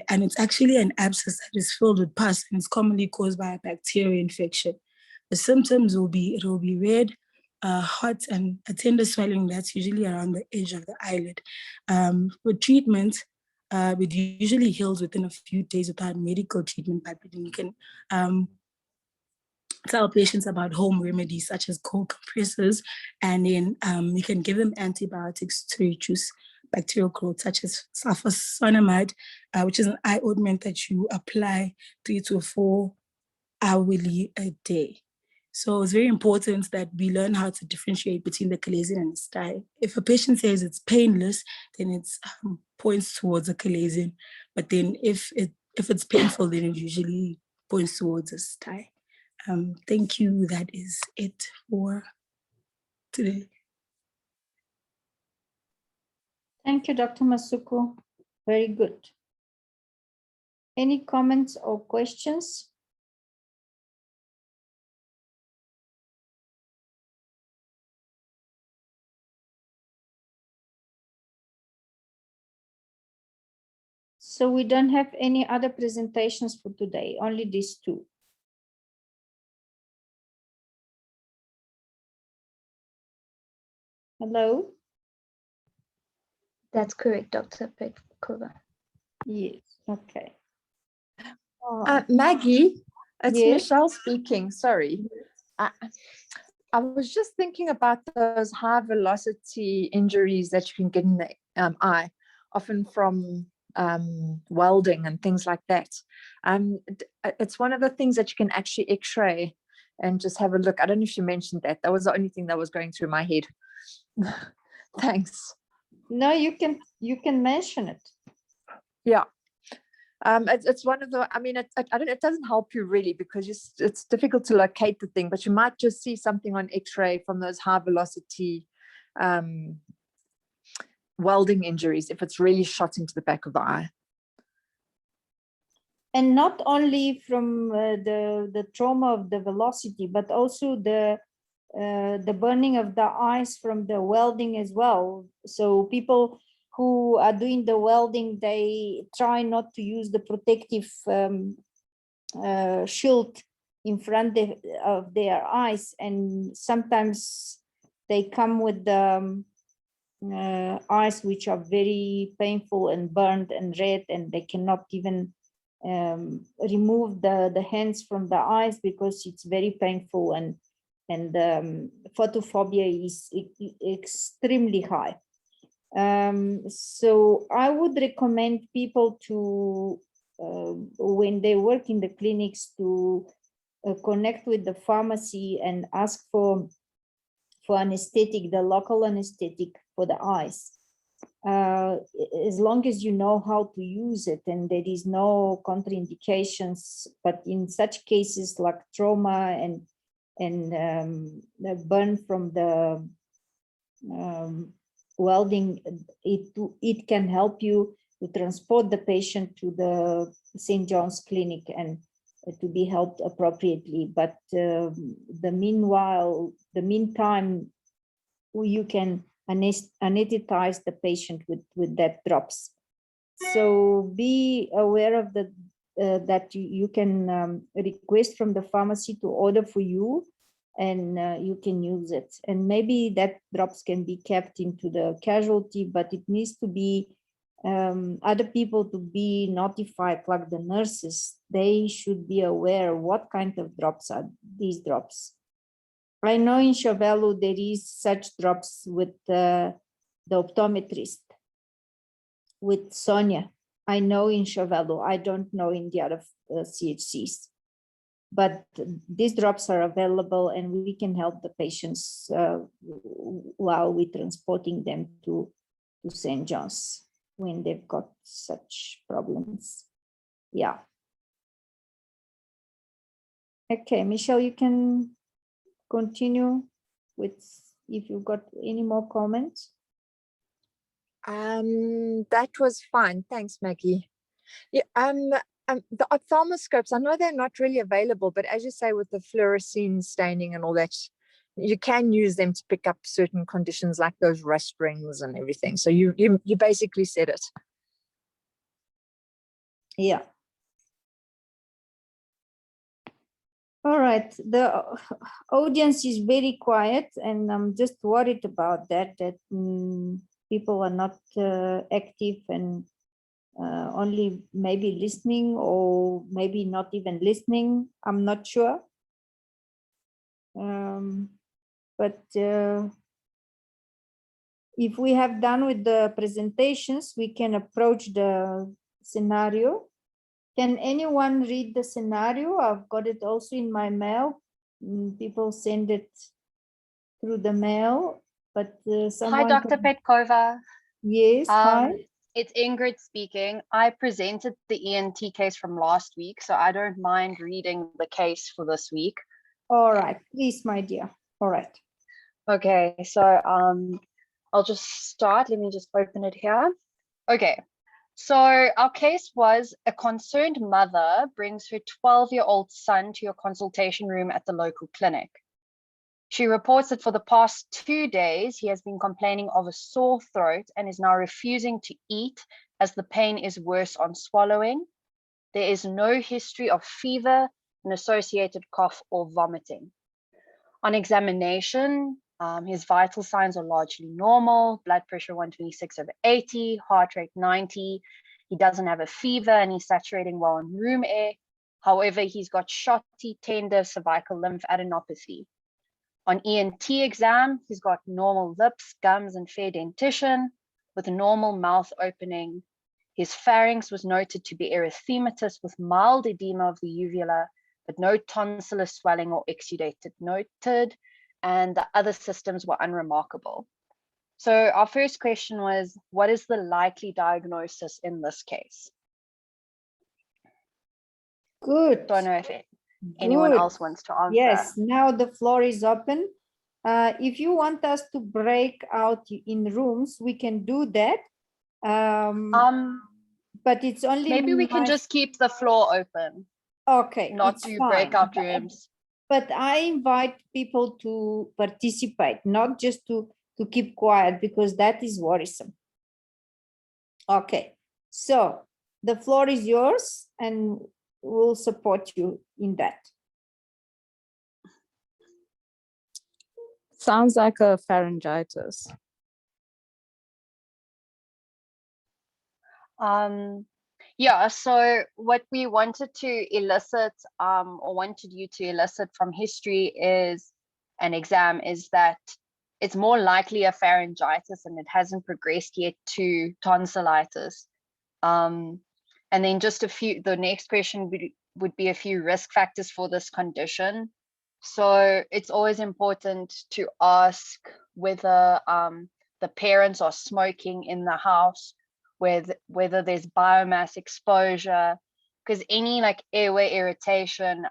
And it's actually an abscess that is filled with pus, and it's commonly caused by a bacterial infection. The symptoms will be, it will be red, hot, and a tender swelling that's usually around the edge of the eyelid. With treatment, it usually heals within a few days without medical treatment, but you can tell patients about home remedies such as cold compresses, and then you can give them antibiotics to reduce bacterial growth, such as sulfacetamide, which is an eye ointment that you apply 3 to 4 hourly a day. So it's very important that we learn how to differentiate between the chalazion and the sty. If a patient says it's painless, then it points towards a chalazion. But then if it's painful, then it usually points towards a sty. Thank you. That is it for today. Thank you, Dr. Masuku. Very good. Any comments or questions? So we don't have any other presentations for today, only these two. Hello? That's correct, Dr. Petkova. Yes, okay. Maggie, it's Yes. Michelle speaking. Sorry. I was just thinking about those high velocity injuries that you can get in the eye, often from welding and things like that. It's one of the things that you can actually x-ray and just have a look. I don't know if you mentioned that. That was the only thing that was going through my head. Thanks. No, you can mention it. Yeah. It's one of the, I mean, it doesn't help you really because it's difficult to locate the thing, but you might just see something on x-ray from those high velocity welding injuries if it's really shot into the back of the eye. And not only from the trauma of the velocity, but also the burning of the eyes from the welding as well. So people who are doing the welding, they try not to use the protective shield in front of their eyes, and sometimes they come with the eyes which are very painful and burned and red, and they cannot even remove the hands from the eyes because it's very painful, and photophobia is extremely high. So I would recommend people to, when they work in the clinics, to connect with the pharmacy and ask for anesthetic, the local anesthetic for the eyes. As long as you know how to use it and there is no contraindications, but in such cases like trauma and the burn from the welding, it can help you to transport the patient to the St. John's Clinic and to be helped appropriately. But the meantime, you can anesthetize the patient with that drops. So be aware of the that you can request from the pharmacy to order for you, and you can use it. And maybe that drops can be kept into the casualty, but it needs to be other people to be notified, like the nurses. They should be aware what kind of drops are these drops. I know in Chauvello there is such drops with the optometrist, with Sonia. I know in Chauvello, I don't know in the other CHCs. But these drops are available and we can help the patients while we're transporting them to St. John's when they've got such problems. Yeah. Okay, Michelle, you can continue with if you've got any more comments. That was fine. Thanks, Maggie. Yeah, the ophthalmoscopes, I know they're not really available, but as you say, with the fluorescein staining and all that, you can use them to pick up certain conditions like those rust rings and everything. So you basically said it. Yeah. All right, the audience is very quiet, and I'm just worried about that people are not active and only maybe listening, or maybe not even listening. I'm not sure. But if we have done with the presentations, we can approach the scenario. Can anyone read the scenario? I've got it also in my mail. People send it through the mail, but Hi, someone. Dr. Petkova. Yes, hi. It's Ingrid speaking. I presented the ENT case from last week, so I don't mind reading the case for this week. All right, please, my dear. All right. Okay, so I'll just start. Let me just open it here. Okay, so our case was a concerned mother brings her 12-year-old son to your consultation room at the local clinic. She reports that for the past 2 days, he has been complaining of a sore throat and is now refusing to eat as the pain is worse on swallowing. There is no history of fever, an associated cough, or vomiting. On examination, his vital signs are largely normal: blood pressure 126/80, heart rate 90. He doesn't have a fever and he's saturating well in room air. However, he's got shotty, tender cervical lymphadenopathy. On ENT exam, he's got normal lips, gums, and fair dentition with normal mouth opening. His pharynx was noted to be erythematous with mild edema of the uvula, but no tonsillar swelling or exudated noted, and the other systems were unremarkable. So our first question was, what is the likely diagnosis in this case? Good. Don't know if anyone Good. else wants to answer. Yes, now the floor is open. If you want us to break out in rooms, we can do that. But it's only maybe we can just keep the floor open. Okay, not do breakout rooms. But I invite people to participate, not just to keep quiet, because that is worrisome. Okay, so the floor is yours and we'll support you in that. Sounds like a pharyngitis. Yeah, so what we wanted to elicit or wanted you to elicit from history is an exam is that it's more likely a pharyngitis and it hasn't progressed yet to tonsillitis. And then just the next question would be a few risk factors for this condition. So it's always important to ask whether the parents are smoking in the house, whether there's biomass exposure, because any like airway irritation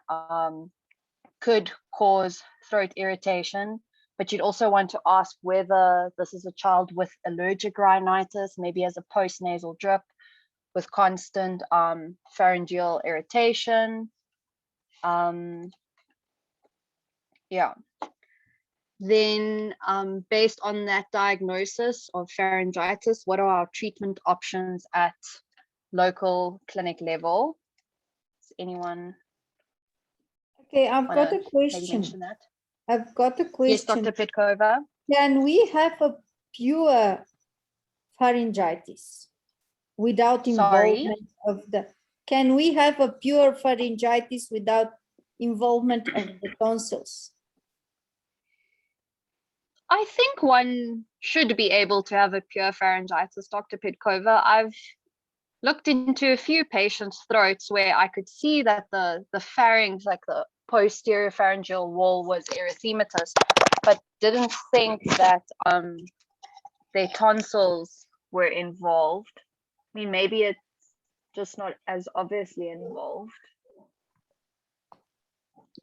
could cause throat irritation. But you'd also want to ask whether this is a child with allergic rhinitis, maybe has a postnasal drip with constant pharyngeal irritation. Yeah. Then based on that diagnosis of pharyngitis, what are our treatment options at local clinic level? Does anyone? Okay, I've got a question. That? I've got a question. Yes, Dr. Petkova. Can we have a pure pharyngitis without involvement of the? Can we have a pure pharyngitis without involvement of the tonsils? I think one should be able to have a pure pharyngitis, Dr. Petkova. I've looked into a few patients' throats where I could see that the pharynx, like the posterior pharyngeal wall, was erythematous, but didn't think that their tonsils were involved. I mean, maybe it's just not as obviously involved.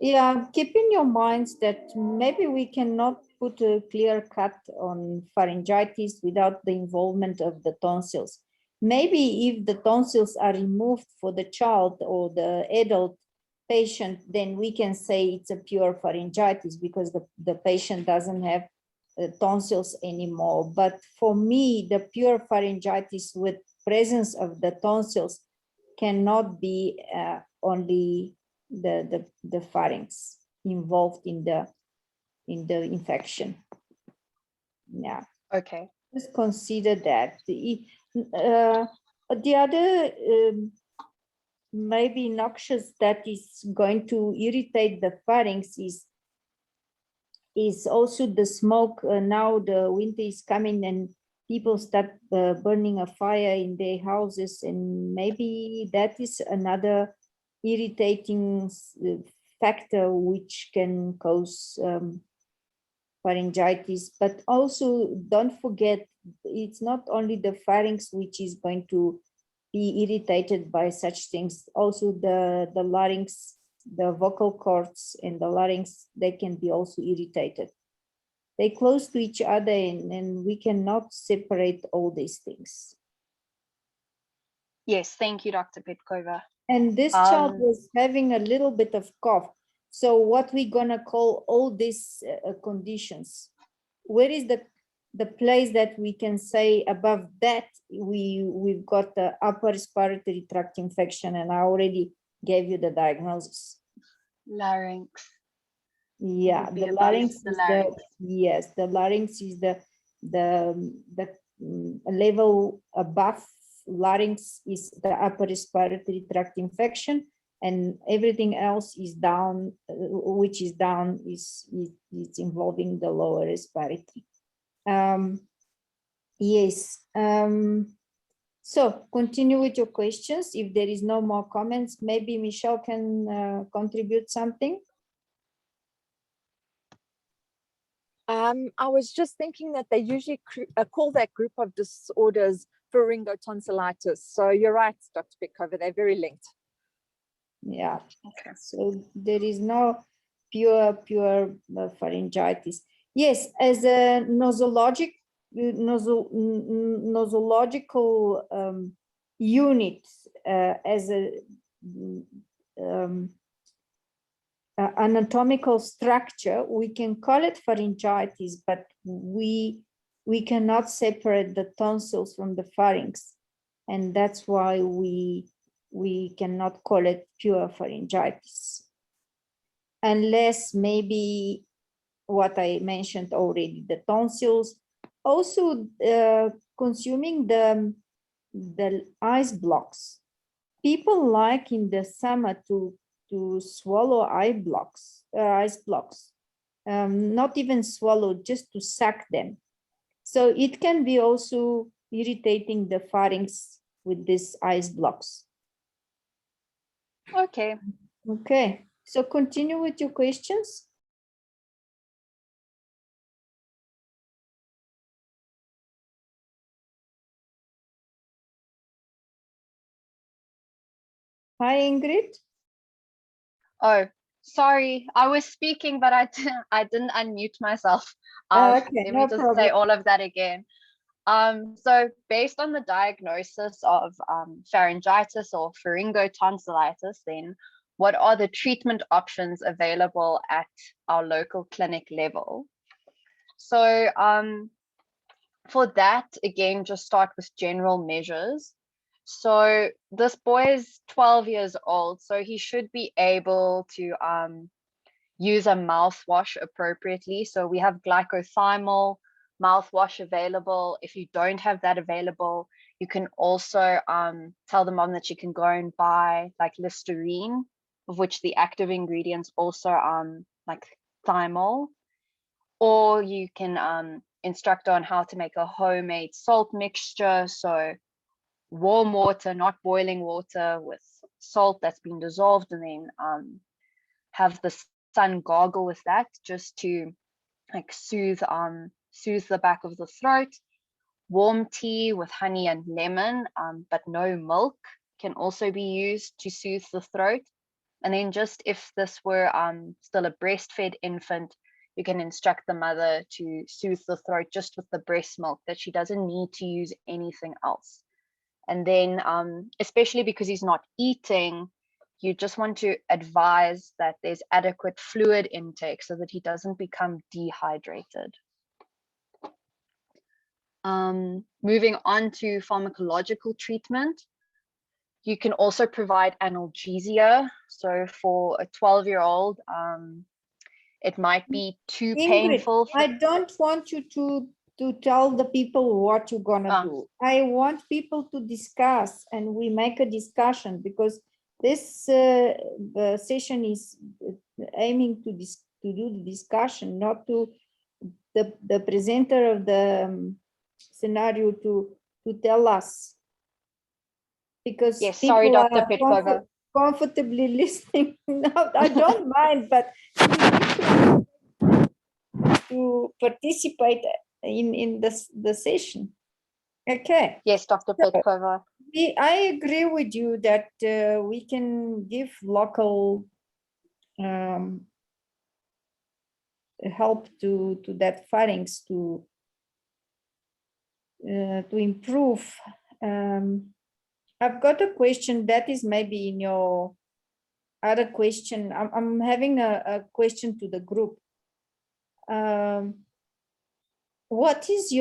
Yeah, keep in your minds that maybe we cannot put a clear cut on pharyngitis without the involvement of the tonsils. Maybe if the tonsils are removed for the child or the adult patient, then we can say it's a pure pharyngitis because the patient doesn't have tonsils anymore. But for me, the pure pharyngitis with presence of the tonsils cannot be only the pharynx involved in the infection. Yeah. Okay. Just consider that. The other maybe noxious that is going to irritate the pharynx is also the smoke. Now the winter is coming and people start burning a fire in their houses, and maybe that is another irritating factor which can cause pharyngitis, but also don't forget, it's not only the pharynx which is going to be irritated by such things. Also the larynx, the vocal cords and the larynx, they can be also irritated. They're close to each other, and we cannot separate all these things. Yes, thank you, Dr. Petkova. And this child was having a little bit of cough. So what we're gonna call all these conditions? Where is the place that we can say above that we've got the upper respiratory tract infection, and I already gave you the diagnosis. Larynx. Yeah, the larynx is the larynx is the level above larynx is the upper respiratory tract infection, and everything else is down, which is down is involving the lower respiratory. Yes. So continue with your questions. If there is no more comments, maybe Michelle can contribute something. I was just thinking that they usually call that group of disorders pharyngotonsillitis. So you're right, Dr. Petkova, they're very linked. Yeah. Okay. So there is no pure pharyngitis. Yes, as a nosological unit, as a anatomical structure, we can call it pharyngitis, but we cannot separate the tonsils from the pharynx, and that's why we cannot call it pure pharyngitis, unless maybe what I mentioned already, the tonsils, also consuming the ice blocks. People like in the summer to swallow ice blocks, not even swallow, just to suck them. So it can be also irritating the pharynx with these ice blocks. Okay. Okay, so continue with your questions. Hi, Ingrid. Oh, sorry, I was speaking, but I didn't unmute myself. Okay, let me just say all of that again. So based on the diagnosis of pharyngitis or pharyngotonsillitis, then what are the treatment options available at our local clinic level? So for that, again, just start with general measures. So this boy is 12 years old, so he should be able to use a mouthwash appropriately. So we have glycothiamol mouthwash available. If you don't have that available, you can also tell the mom that she can go and buy like Listerine, of which the active ingredients also like thymol, or you can instruct on how to make a homemade salt mixture. So warm water, not boiling water, with salt that's been dissolved, and then have the son gargle with that just to like soothe the back of the throat. Warm tea with honey and lemon, but no milk, can also be used to soothe the throat. And then just if this were still a breastfed infant, you can instruct the mother to soothe the throat just with the breast milk, that she doesn't need to use anything else. And then especially because he's not eating, you just want to advise that there's adequate fluid intake so that he doesn't become dehydrated. Moving on to pharmacological treatment, you can also provide analgesia. So for a 12-year-old, it might be too painful. I don't want you to tell the people what you're gonna do. I want people to discuss, and we make a discussion, because this session is aiming to do the discussion, not to the presenter of the scenario to tell us. Because yes, sorry, Dr. Petkova. comfortably listening. No, I don't mind, but to participate in the session. Okay. Yes, Dr. Petkova. I agree with you that we can give local help to that pharynx to improve. I've got a question that is maybe in your other question. I'm having a question to the group. What is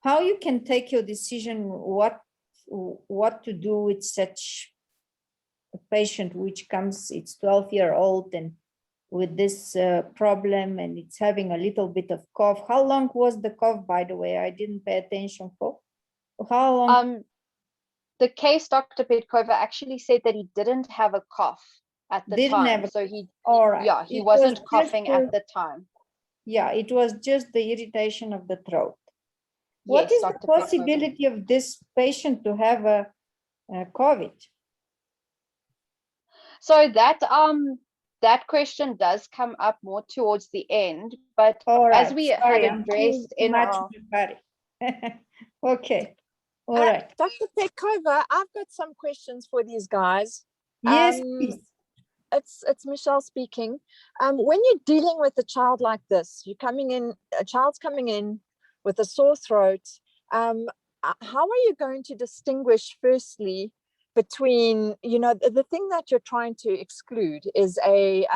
how you can take your decision what to do with such a patient which comes, it's 12-year-old and with this problem, and it's having a little bit of cough. How long was the cough, by the way? I didn't pay attention for. How long? The case, Dr. Petkova, actually said that he didn't have a cough at the time. So he, all right. Yeah, he wasn't coughing at the time. Yeah, it was just the irritation of the throat. What is the possibility of this patient to have a COVID? So that question does come up more towards the end, but as we had addressed in our... Okay, all right. Dr. Petkova, I've got some questions for these guys. Yes, please. It's Michelle speaking. When you're dealing with a child like this, a child's coming in with a sore throat, how are you going to distinguish firstly between, the thing that you're trying to exclude is a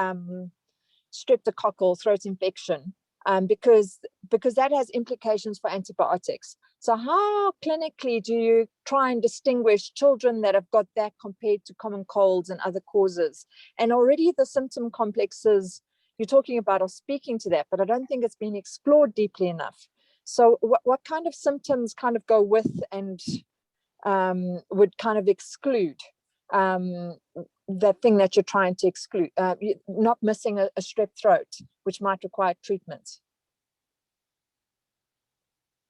streptococcal throat infection, because that has implications for antibiotics. So how clinically do you try and distinguish children that have got that compared to common colds and other causes? And already the symptom complexes you're talking about are speaking to that, but I don't think it's been explored deeply enough. So what kind of symptoms kind of go with and would kind of exclude that thing that you're trying to exclude, not missing a strep throat, which might require treatment?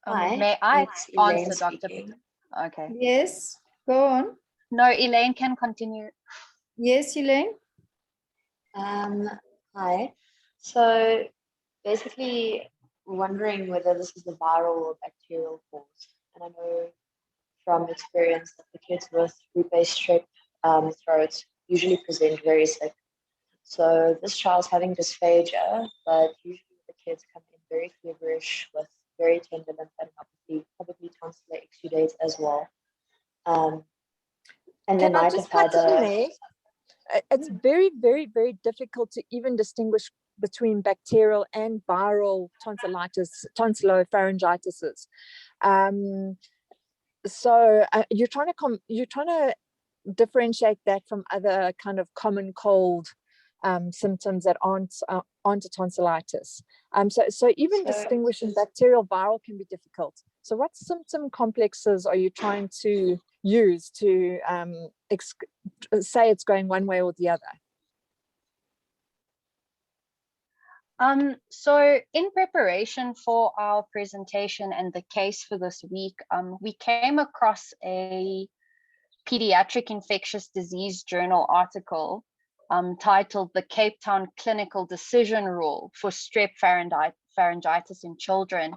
May I answer, Dr. Peter? Okay. Yes, go on. No, Elaine can continue. Yes, Elaine. Hi. So basically wondering whether this is a viral or bacterial cause. And I know from experience that the kids with root-based strep throats usually present very sick. So this child's having dysphagia, but usually the kids come in very feverish with very tender lymphadenopathy, probably tonsillar exudate as well. And then I just had it's very, very, very difficult to even distinguish between bacterial and viral tonsillitis, tonsillopharyngitis. So you're trying to differentiate that from other kind of common cold symptoms that aren't a tonsillitis. So even distinguishing bacterial viral can be difficult. So what symptom complexes are you trying to use to say it's going one way or the other? So in preparation for our presentation and the case for this week, we came across a pediatric infectious disease journal article titled "The Cape Town Clinical Decision Rule for Strep Pharyngitis in Children."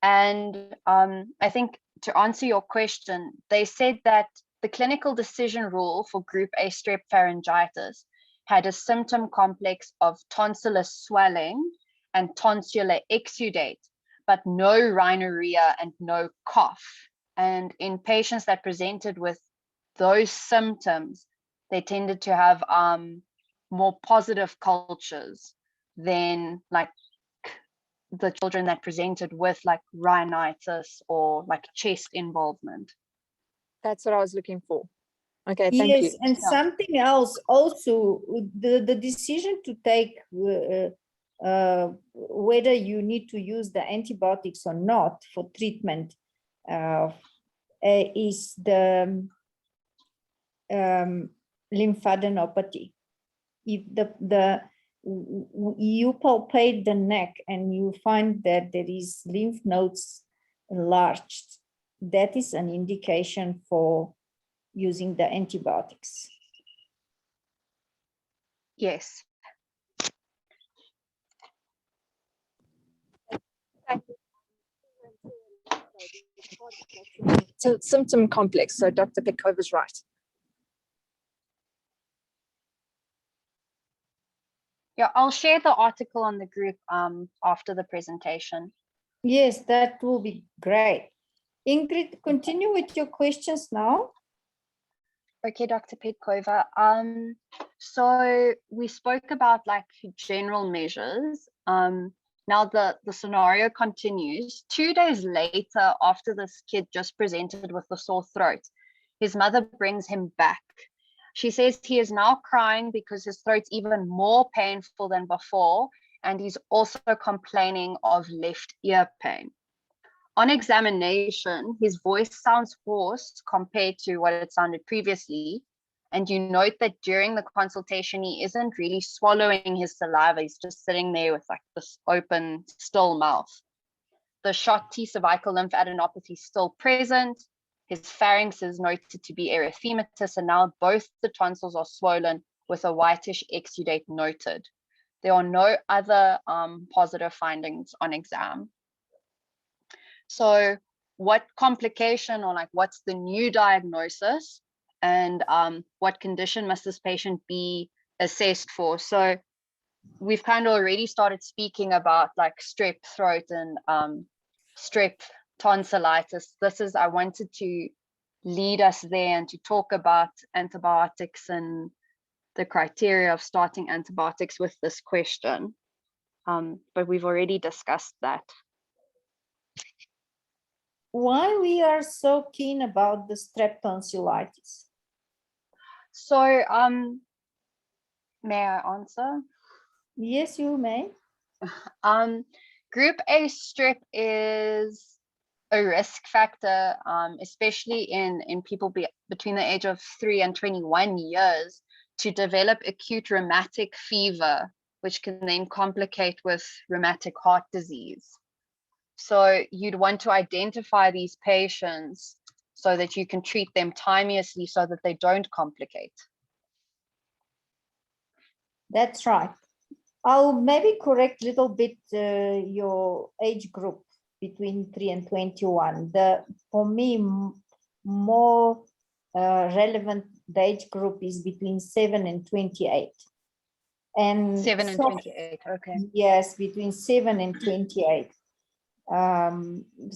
And I think to answer your question, they said that the clinical decision rule for group A strep pharyngitis had a symptom complex of tonsillar swelling and tonsillar exudate, but no rhinorrhea and no cough. And in patients that presented with those symptoms, they tended to have more positive cultures than like the children that presented with like rhinitis or like chest involvement. That's what I was looking for. Okay, thank you. Yes, and something else also, the decision to take whether you need to use the antibiotics or not for treatment is the lymphadenopathy. If you palpate the neck and you find that there is lymph nodes enlarged, that is an indication for using the antibiotics. Yes. So symptom complex. So Dr. Petkover's right. Yeah, I'll share the article on the group after the presentation. Yes, that will be great. Ingrid, continue with your questions now. Okay, Dr. Petkova. So we spoke about like general measures. Now the scenario continues. 2 days later, after this kid just presented with the sore throat, his mother brings him back. She says he is now crying because his throat's even more painful than before, and he's also complaining of left ear pain. On examination, his voice sounds hoarse compared to what it sounded previously. And you note that during the consultation, he isn't really swallowing his saliva. He's just sitting there with like this open, still mouth. The short T cervical lymphadenopathy is still present. His pharynx is noted to be erythematous, and now both the tonsils are swollen with a whitish exudate noted. There are no other positive findings on exam. So what complication or like what's the new diagnosis, and what condition must this patient be assessed for? So we've kind of already started speaking about like strep throat and strep tonsillitis. I wanted to lead us there and to talk about antibiotics and the criteria of starting antibiotics with this question. But we've already discussed that. Why we are so keen about the strep tonsillitis? So may I answer? Yes, you may. Group A strep is a risk factor, especially in people between the age of 3 and 21 years, to develop acute rheumatic fever, which can then complicate with rheumatic heart disease. So you'd want to identify these patients so that you can treat them timeously so that they don't complicate. That's right. I'll maybe correct a little bit your age group between 3 and 21. For me, more relevant the age group is between 7 and 28. And 7 and 28, okay. Yes, between 7 and 28.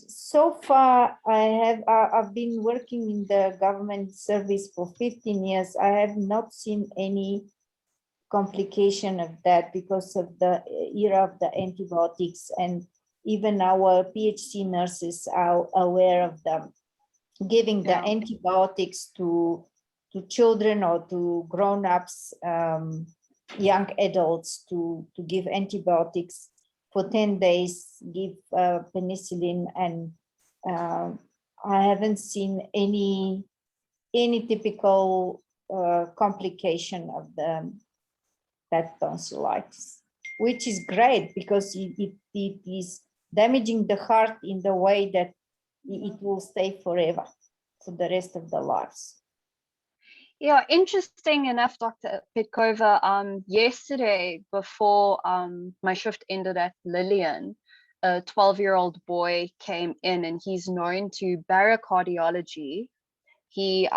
So far, I've been working in the government service for 15 years. I have not seen any complication of that because of the era of the antibiotics, and even our PhD nurses are aware of them. Giving the antibiotics to children or to grown-ups, young adults, to give antibiotics for 10 days, give penicillin, and I haven't seen any typical complication of that tonsillitis, which is great because it is damaging the heart in the way that it will stay forever for the rest of their lives. Yeah, interesting enough, Dr. Petkova, yesterday before my shift ended at Lillian, a 12-year-old boy came in and he's known to barocardiology. He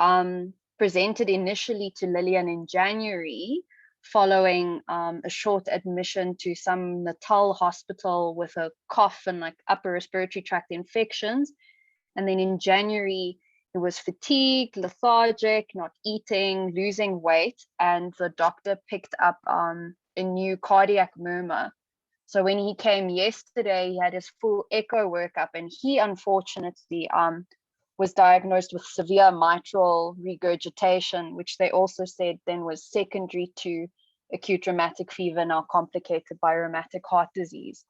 presented initially to Lillian in January, following a short admission to some Natal hospital with a cough and like upper respiratory tract infections. And then in January, he was fatigued, lethargic, not eating, losing weight, and the doctor picked up a new cardiac murmur. So when he came yesterday, he had his full echo workup, and he unfortunately was diagnosed with severe mitral regurgitation, which they also said then was secondary to acute rheumatic fever, now complicated by rheumatic heart disease.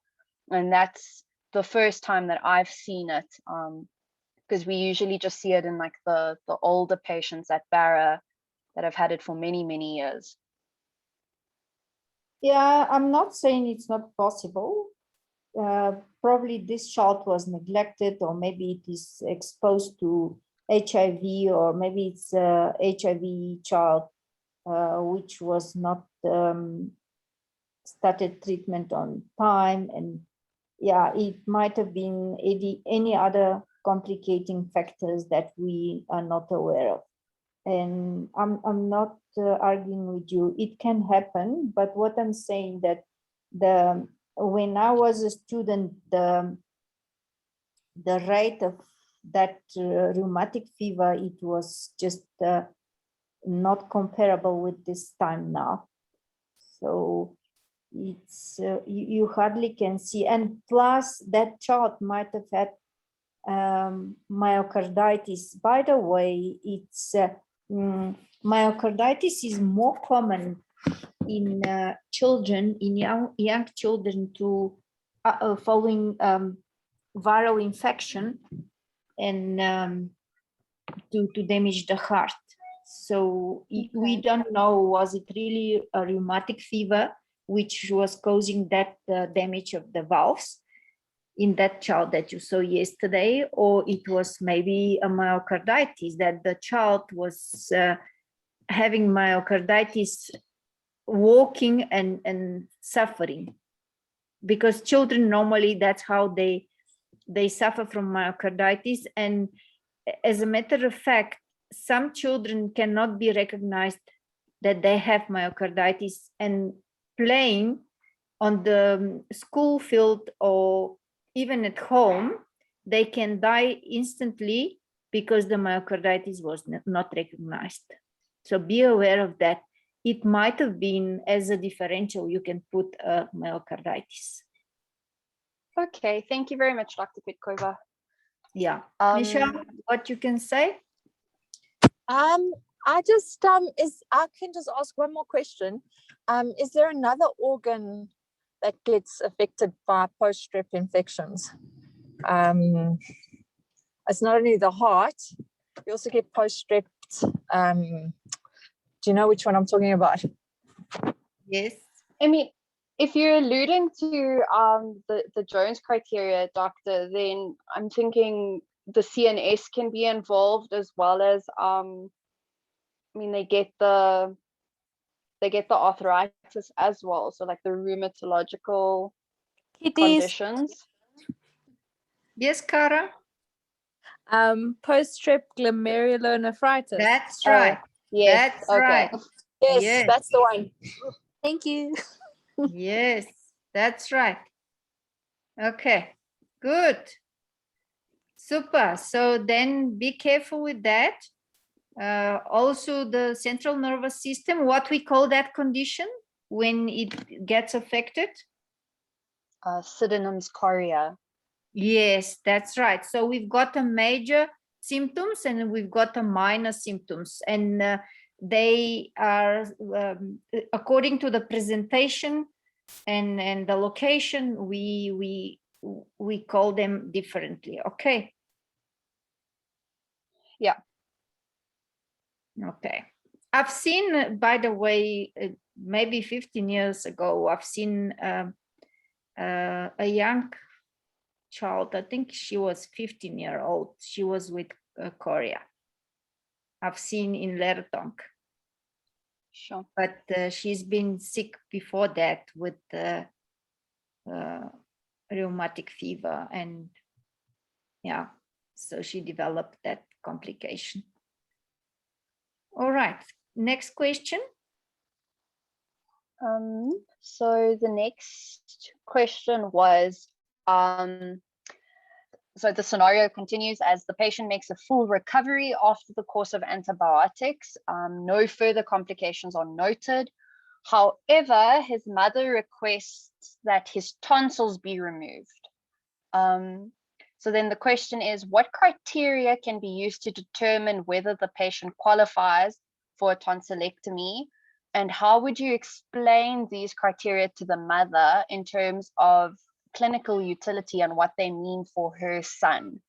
And that's the first time that I've seen it, because we usually just see it in like the older patients at Barra that have had it for many, many years. Yeah, I'm not saying it's not possible. Probably this child was neglected, or maybe it is exposed to HIV, or maybe it's a HIV child. which was not started treatment on time, and yeah, it might have been any other complicating factors that we are not aware of. And I'm not arguing with you. It can happen, but what I'm saying that when I was a student, the rate of that rheumatic fever, it was just not comparable with this time now. So it's you hardly can see, and plus that child might have had myocarditis. By the way, it's myocarditis is more common in children, in young children, to following viral infection and to damage the heart. So we don't know, was it really a rheumatic fever which was causing that damage of the valves in that child that you saw yesterday, or it was maybe a myocarditis, that the child was having myocarditis, walking and suffering, because children normally that's how they suffer from myocarditis. And as a matter of fact, some children cannot be recognized that they have myocarditis, and playing on the school field or even at home, they can die instantly because the myocarditis was not recognized. So be aware of that. It might have been as a differential, you can put a myocarditis. Okay, thank you very much, Dr. Pitkova. Yeah. Michelle, what you can say? I just I can just ask one more question. Is there another organ that gets affected by post-strep infections? It's not only the heart, you also get post-strep. Do you know which one I'm talking about? Yes. I mean, if you're alluding to the Jones criteria, doctor, then I'm thinking the CNS can be involved, as well as I mean, they get the arthritis as well, so like the rheumatological conditions. Yes, Cara. Post-strep glomerulonephritis. That's right. Yes. That's okay. right. Yes, that's the one. Thank you. Yes, that's right. Okay, good. Super. So then be careful with that. Also the central nervous system, what we call that condition when it gets affected? Sydenham's chorea. Yes, that's right. So we've got a major symptoms and we've got a minor symptoms, and they are according to the presentation and the location, we call them differently. Okay. Yeah. Okay. I've seen, by the way, maybe 15 years ago, I've seen a young child, I think she was 15-year-old. She was with chorea. I've seen in Lertonk. Sure. But she's been sick before that with rheumatic fever, and yeah, so she developed that complication. All right, next question. So the next question was, so the scenario continues as the patient makes a full recovery after the course of antibiotics. No further complications are noted. However, his mother requests that his tonsils be removed. So then the question is, what criteria can be used to determine whether the patient qualifies for a tonsillectomy? And how would you explain these criteria to the mother in terms of clinical utility and what they mean for her son?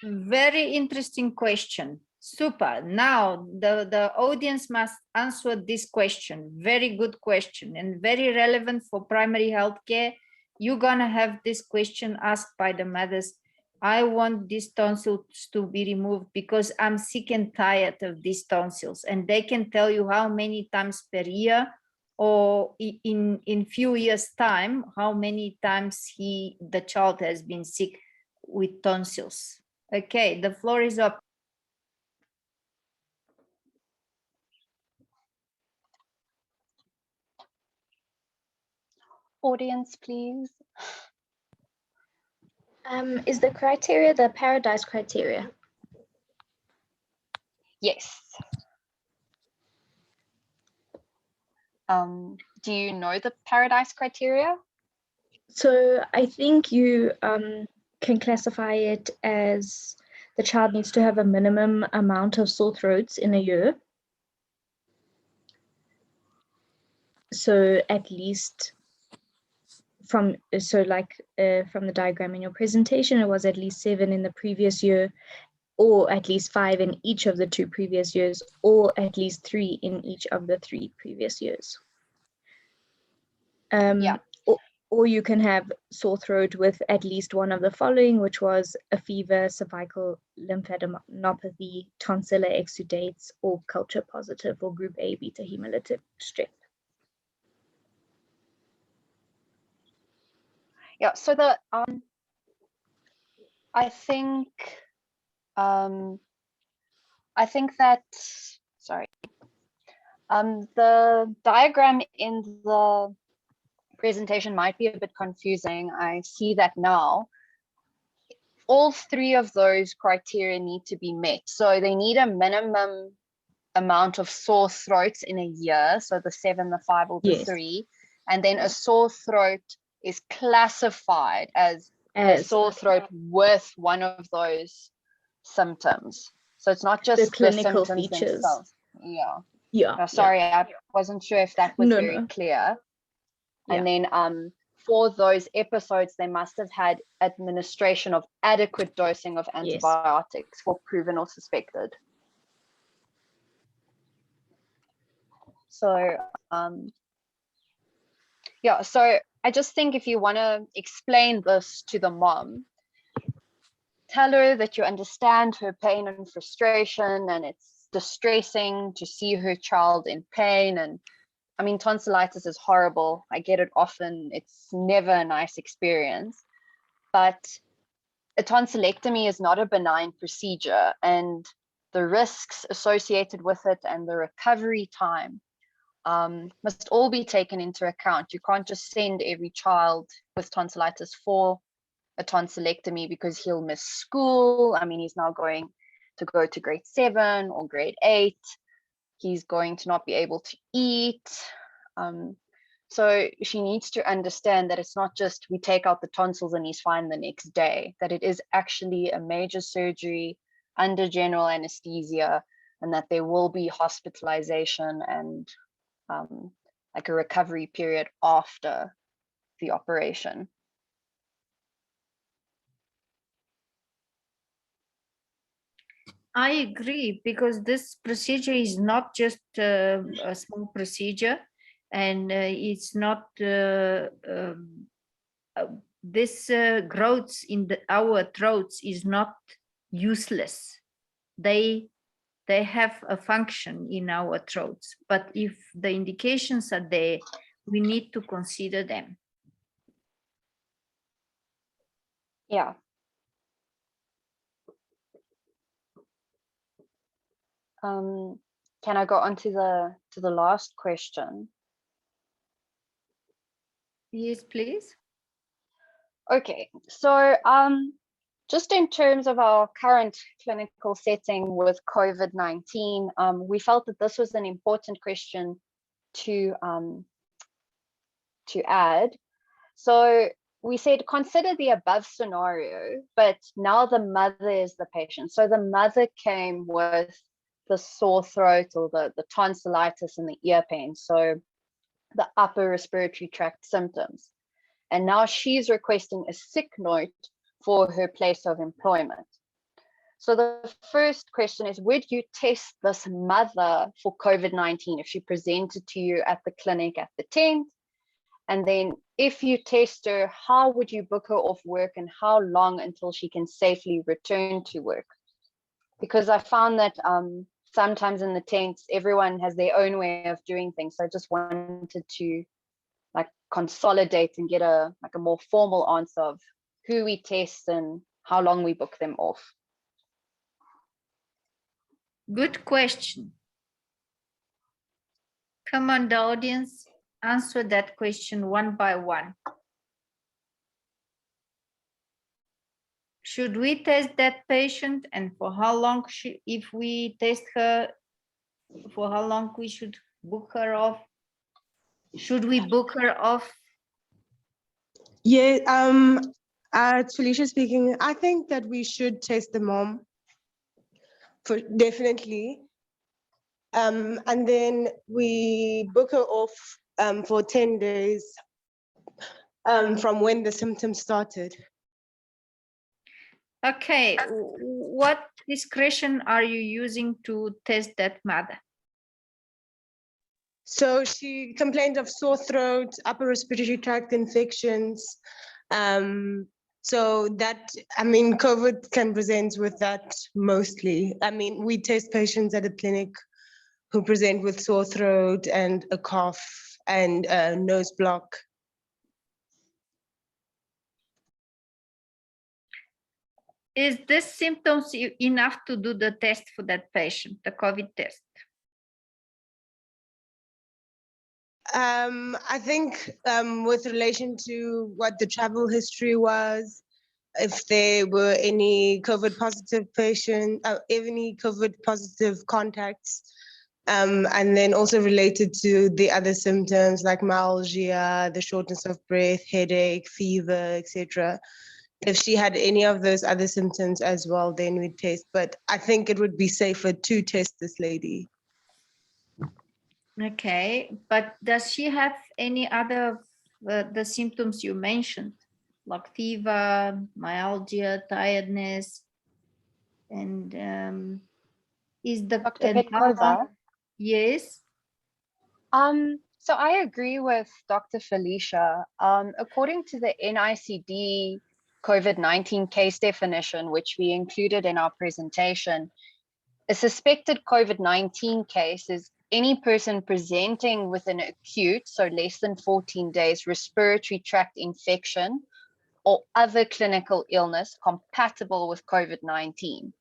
Very interesting question. Super. Now the audience must answer this question. Very good question and very relevant for primary health care. You're gonna have this question asked by the mothers I want these tonsils to be removed because I'm sick and tired of these tonsils, and they can tell you how many times per year or in few years time, how many times the child has been sick with tonsils. Okay, the floor is up. Audience, please. Is the criteria the Paradise criteria? Yes. Do you know the Paradise criteria? So I think you can classify it as the child needs to have a minimum amount of sore throats in a year. So at least from the diagram in your presentation, it was at least 7 in the previous year, or at least 5 in each of the 2 previous years, or at least 3 in each of the 3 previous years. Yeah. Or you can have sore throat with at least one of the following, which was a fever, cervical lymphadenopathy, tonsillar exudates, or culture positive, or group A beta hemolytic strep. Yeah, so the I think that, sorry, the diagram in the presentation might be a bit confusing. I see that now. All 3 of those criteria need to be met. So they need a minimum amount of sore throats in a year. So the 7, the 5, or the Yes. 3. And then a sore throat is classified as a sore throat with one of those symptoms. So it's not just the clinical symptoms features. themselves. Yeah. Yeah. Sorry, I wasn't sure if that was very clear. Yeah. And then for those episodes, they must have had administration of adequate dosing of antibiotics for proven or suspected. So yeah, so I just think if you want to explain this to the mom, tell her that you understand her pain and frustration, and it's distressing to see her child in pain. And I mean, tonsillitis is horrible. I get it often. It's never a nice experience. But a tonsillectomy is not a benign procedure, and the risks associated with it and the recovery time must all be taken into account. You can't just send every child with tonsillitis for a tonsillectomy because he'll miss school. I mean, he's now going to go to grade 7 or grade 8. He's going to not be able to eat. So she needs to understand that it's not just we take out the tonsils and he's fine the next day, that it is actually a major surgery under general anesthesia, and that there will be hospitalization and like a recovery period after the operation. I agree, because this procedure is not just a small procedure, and it's not this growths in our throats is not useless. They have a function in our throats, but if the indications are there, we need to consider them. Yeah. Can I go on to the last question? Yes, please. Okay, so just in terms of our current clinical setting with COVID-19, we felt that this was an important question to add. So we said, consider the above scenario, but now the mother is the patient. So the mother came with the sore throat or the tonsillitis and the ear pain, so the upper respiratory tract symptoms. And now she's requesting a sick note for her place of employment. So the first question is, would you test this mother for COVID-19 if she presented to you at the clinic at the tent And then if you test her, how would you book her off work and how long until she can safely return to work? Because I found that sometimes in the tents, everyone has their own way of doing things. So I just wanted to like consolidate and get a more formal answer of who we test and how long we book them off. Good question. Come on, the audience, answer that question one by one. Should we test that patient, and for how long, if we test her, for how long we should book her off? Should we book her off? Yeah, it's Felicia speaking. I think that we should test the mom for definitely. And then we book her off for 10 days from when the symptoms started. Okay, what discretion are you using to test that mother? So she complained of sore throat, upper respiratory tract infections. So that, I mean, COVID can present with that mostly. I mean, we test patients at a clinic who present with sore throat and a cough and a nose block. Is this symptoms enough to do the test for that patient, the COVID test? I think with relation to what the travel history was, if there were any COVID positive patient, any COVID positive contacts, and then also related to the other symptoms like myalgia, the shortness of breath, headache, fever, etc. If she had any of those other symptoms as well, then we'd test. But I think it would be safer to test this lady. Okay, but does she have any other the symptoms you mentioned, like fever, myalgia, tiredness, and is the Dr. Petkova? Yes. So I agree with Dr. Felicia. According to the NICD COVID-19 case definition, which we included in our presentation, a suspected COVID-19 case is any person presenting with an acute, so less than 14 days, respiratory tract infection or other clinical illness compatible with COVID-19.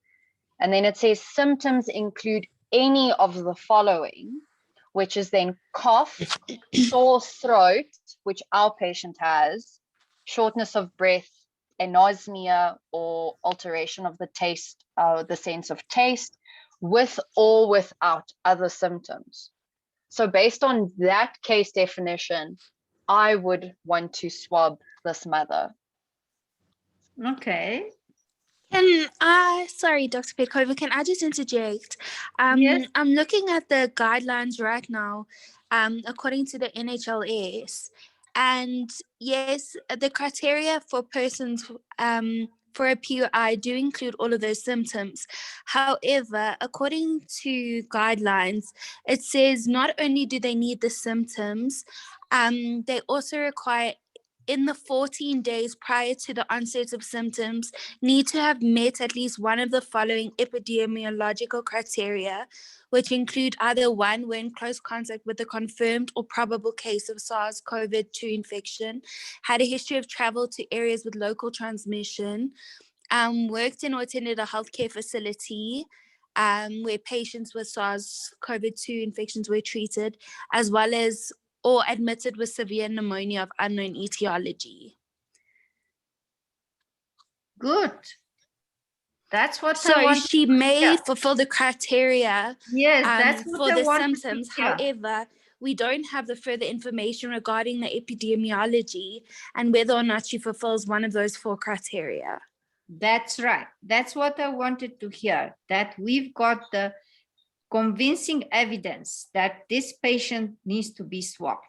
And then it says symptoms include any of the following, which is then cough, sore throat, which our patient has, shortness of breath, anosmia, or alteration of the taste, the sense of taste, with or without other symptoms. So based on that case definition, I would want to swab this mother. Okay. Sorry, Dr. Petkova, can I just interject? Yes. I'm looking at the guidelines right now, according to the NHLS. And yes, the criteria for persons for a PUI do include all of those symptoms. However, according to guidelines, it says not only do they need the symptoms, they also require in the 14 days prior to the onset of symptoms need to have met at least one of the following epidemiological criteria, which include either one, were in close contact with a confirmed or probable case of SARS-CoV-2 infection, had a history of travel to areas with local transmission, worked in or attended a healthcare facility where patients with SARS-CoV-2 infections were treated, as well as or admitted with severe pneumonia of unknown etiology. Good. That's what so I want. She may fulfill the criteria yes, for the symptoms. However, we don't have the further information regarding the epidemiology and whether or not she fulfills one of those 4 criteria. That's right. That's what I wanted to hear, that we've got the convincing evidence that this patient needs to be swabbed.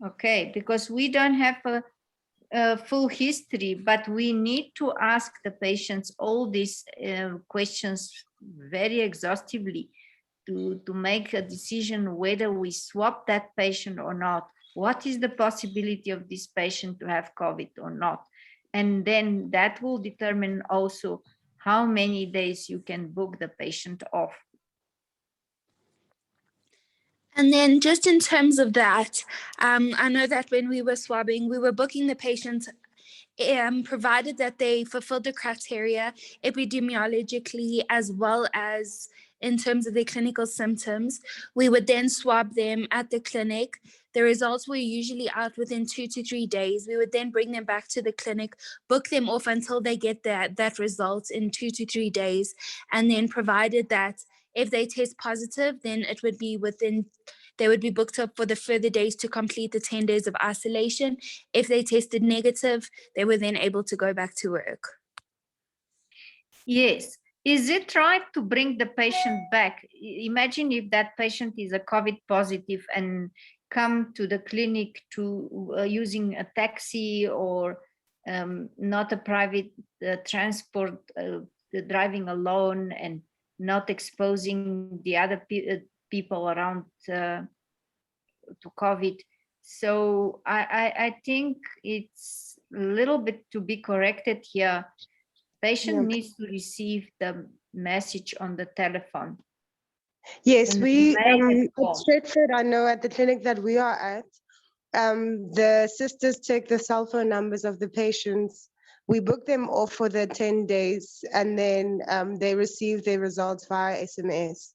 Okay, because we don't have a full history, but we need to ask the patients all these questions very exhaustively to make a decision whether we swap that patient or not. What is the possibility of this patient to have COVID or not? And then that will determine also how many days you can book the patient off. And then just in terms of that, I know that when we were swabbing, we were booking the patients provided that they fulfilled the criteria epidemiologically as well as in terms of their clinical symptoms. We would then swab them at the clinic. The results were usually out within 2 to 3 days. We would then bring them back to the clinic, book them off until they get that result in 2 to 3 days. And then provided that if they test positive, then it would be they would be booked up for the further days to complete the 10 days of isolation. If they tested negative, they were then able to go back to work. Yes. Is it right to bring the patient back? Imagine if that patient is a COVID positive and come to the clinic to using a taxi or not a private transport, driving alone and not exposing the other people around to COVID. So I think it's a little bit to be corrected here. Patient needs to receive the message on the telephone. Yes, And we remain at at home. Stratford, I know at the clinic that we are at, the sisters take the cell phone numbers of the patients. We book them off for the 10 days and then they receive their results via SMS.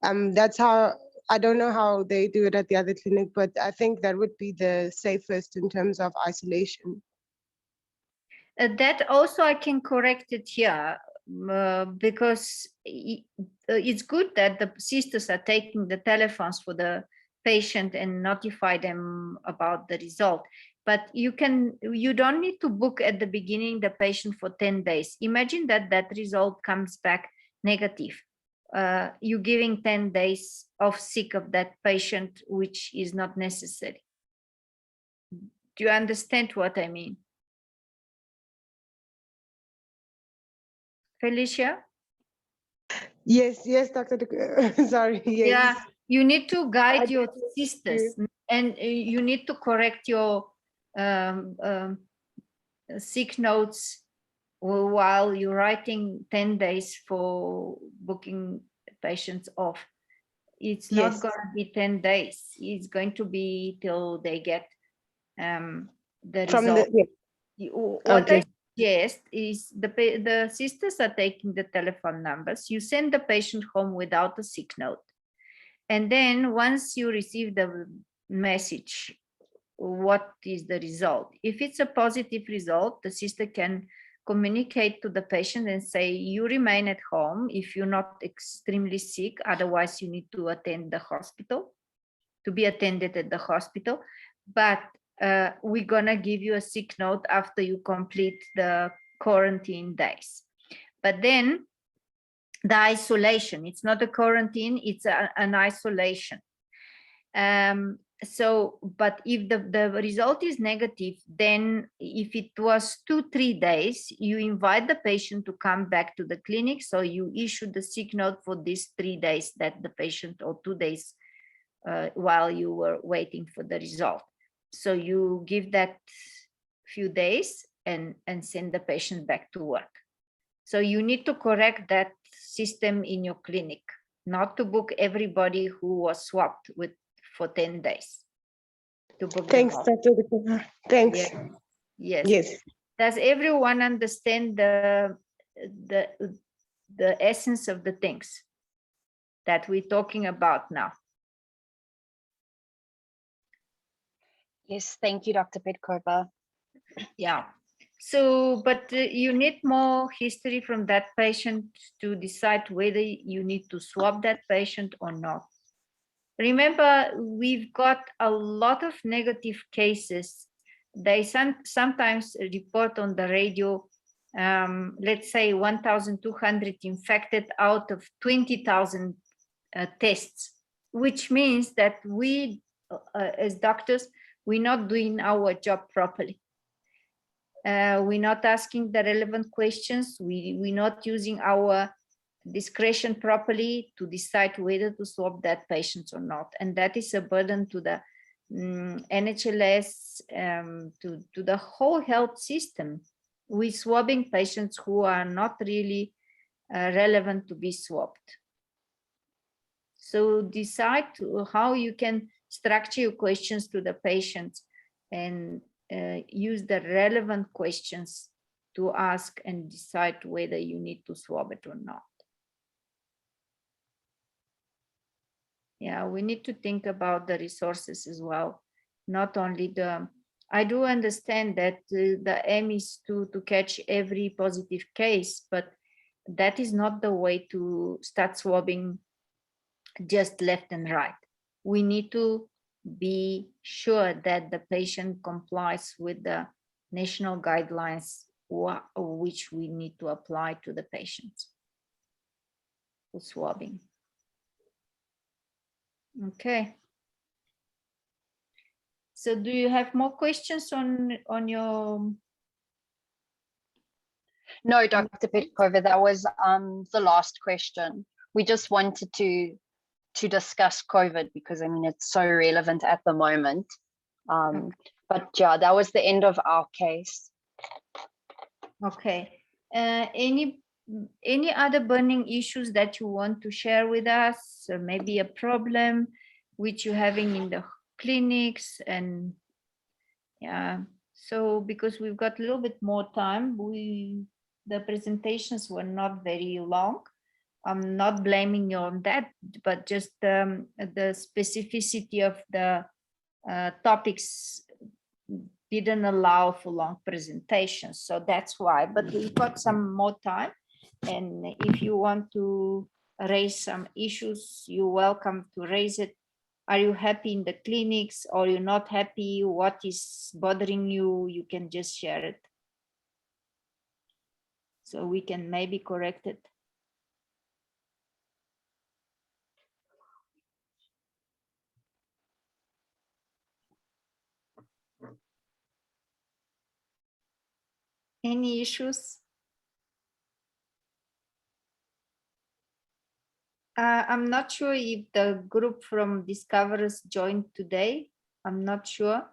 That's how, I don't know how they do it at the other clinic, but I think that would be the safest in terms of isolation. That also I can correct it here because it's good that the sisters are taking the telephones for the patient and notify them about the result. But you don't need to book at the beginning the patient for 10 days. Imagine that result comes back negative. You're giving 10 days of sick of that patient, which is not necessary. Do you understand what I mean? Felicia? Yes, Dr. Sorry, yes. Yeah, you need to guide your sisters and you need to correct your sick notes while you're writing 10 days for booking patients off. It's not going to be 10 days. It's going to be till they get the result. What I suggest is the sisters are taking the telephone numbers. You send the patient home without a sick note. And then once you receive the message, what is the result? If it's a positive result, the sister can communicate to the patient and say, you remain at home if you're not extremely sick, otherwise you need to attend the hospital, to be attended at the hospital. But we're gonna give you a sick note after you complete the quarantine days. But then the isolation, it's not a quarantine, it's an isolation. So, but if the result is negative, then if it was 2-3 days, you invite the patient to come back to the clinic. So you issue the sick note for these 3 days that the patient, or 2 days while you were waiting for the result. So you give that few days and send the patient back to work. So you need to correct that system in your clinic, not to book everybody who was swapped for 10 days. To book Thanks, Dr. Thanks. Yes. Yes. Does everyone understand the essence of the things that we're talking about now? Yes, thank you, Dr. Petkova. Yeah. So, but you need more history from that patient to decide whether you need to swap that patient or not. Remember, we've got a lot of negative cases. They sometimes report on the radio, let's say 1,200 infected out of 20,000 tests, which means that we, as doctors, we're not doing our job properly. We're not asking the relevant questions. We're not using our discretion properly to decide whether to swab that patient or not. And that is a burden to the NHLS, to the whole health system. We're swabbing patients who are not really relevant to be swabbed. So decide how you can structure your questions to the patients and use the relevant questions to ask and decide whether you need to swab it or not. Yeah, we need to think about the resources as well. Not only I do understand that the aim is to catch every positive case, but that is not the way to start swabbing just left and right. We need to be sure that the patient complies with the national guidelines which we need to apply to the patients for swabbing. Okay. So do you have more questions on your? No, Dr. Petkova, that was the last question. We just wanted to discuss COVID because I mean it's so relevant at the moment. But yeah, that was the end of our case. Okay. Any other burning issues that you want to share with us, or maybe a problem which you're having in the clinics? And yeah, so because we've got a little bit more time, the presentations were not very long. I'm not blaming you on that, but just the specificity of the topics didn't allow for long presentations, so that's why. But we've got some more time, and if you want to raise some issues, you're welcome to raise it. Are you happy in the clinics, or you're not happy? What is bothering you? You can just share it, so we can maybe correct it. Any issues? I'm not sure if the group from Discoverers joined today. I'm not sure.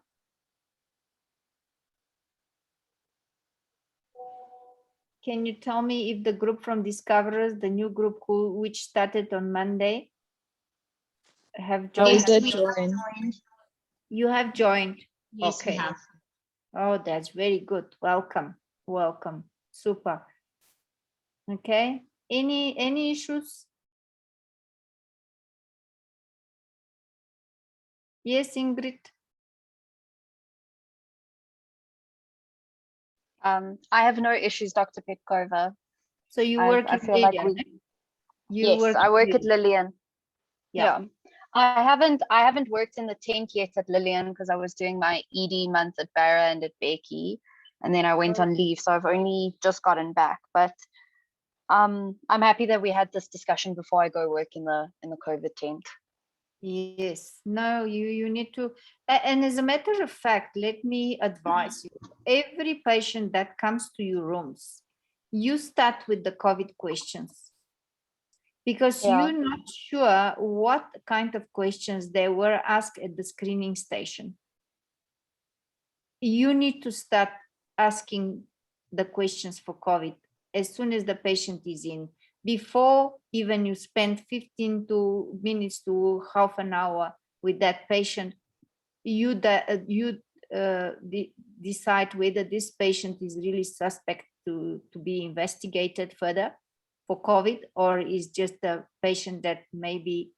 Can you tell me if the group from Discoverers, the new group which started on Monday, have joined? Yes, we joined. You have joined? Yes, okay. we have. Oh, that's very good. Welcome. Welcome. Super. Okay. Any issues? Yes, Ingrid. I have no issues, Dr. Petkova. So you work I in feel like Lillian, yes, I work at Lillian. Yeah. I haven't worked in the tent yet at Lillian because I was doing my ED month at Barra and at Becky, and then I went on leave, so I've only just gotten back. But I'm happy that we had this discussion before I go work in the COVID tent. Yes, no, you need to, and as a matter of fact, let me advise you, every patient that comes to your rooms, you start with the COVID questions, because you're not sure what kind of questions they were asked at the screening station. You need to start asking the questions for COVID as soon as the patient is in. Before even you spend 15 minutes to half an hour with that patient, you decide whether this patient is really suspect to be investigated further for COVID, or is just a patient that maybe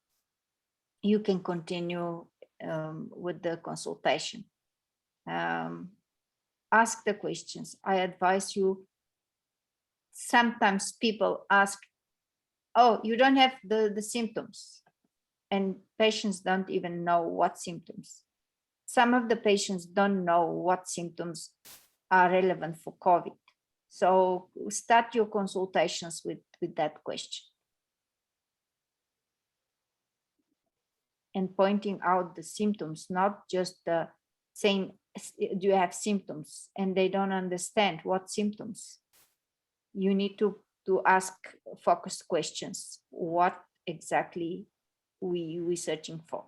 you can continue with the consultation. Ask the questions. I advise you. Sometimes people ask, oh, you don't have the symptoms, and patients don't even know what symptoms. Some of the patients don't know what symptoms are relevant for COVID. So start your consultations with that question. And pointing out the symptoms, not just saying, do you have symptoms? And they don't understand what symptoms. You need to to ask focused questions. What exactly we searching for?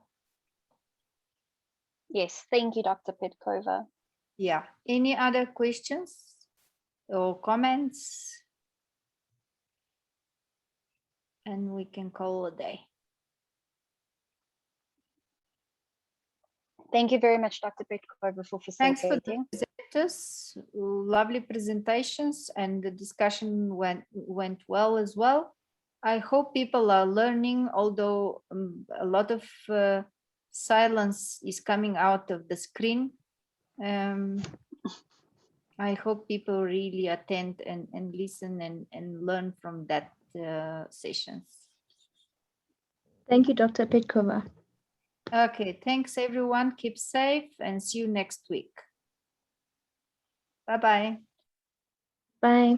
Yes, thank you, Dr. Petkova. Yeah. Any other questions or comments? And we can call a day. Thank you very much, Dr. Petkova, for Thanks for the facilitating. presenters. Lovely presentations, and the discussion went well as well. I hope people are learning, although a lot of silence is coming out of the screen. I hope people really attend and listen and learn from that sessions. Thank you, Dr. Petkova. Okay, thanks everyone. Keep safe and see you next week. Bye-bye. Bye.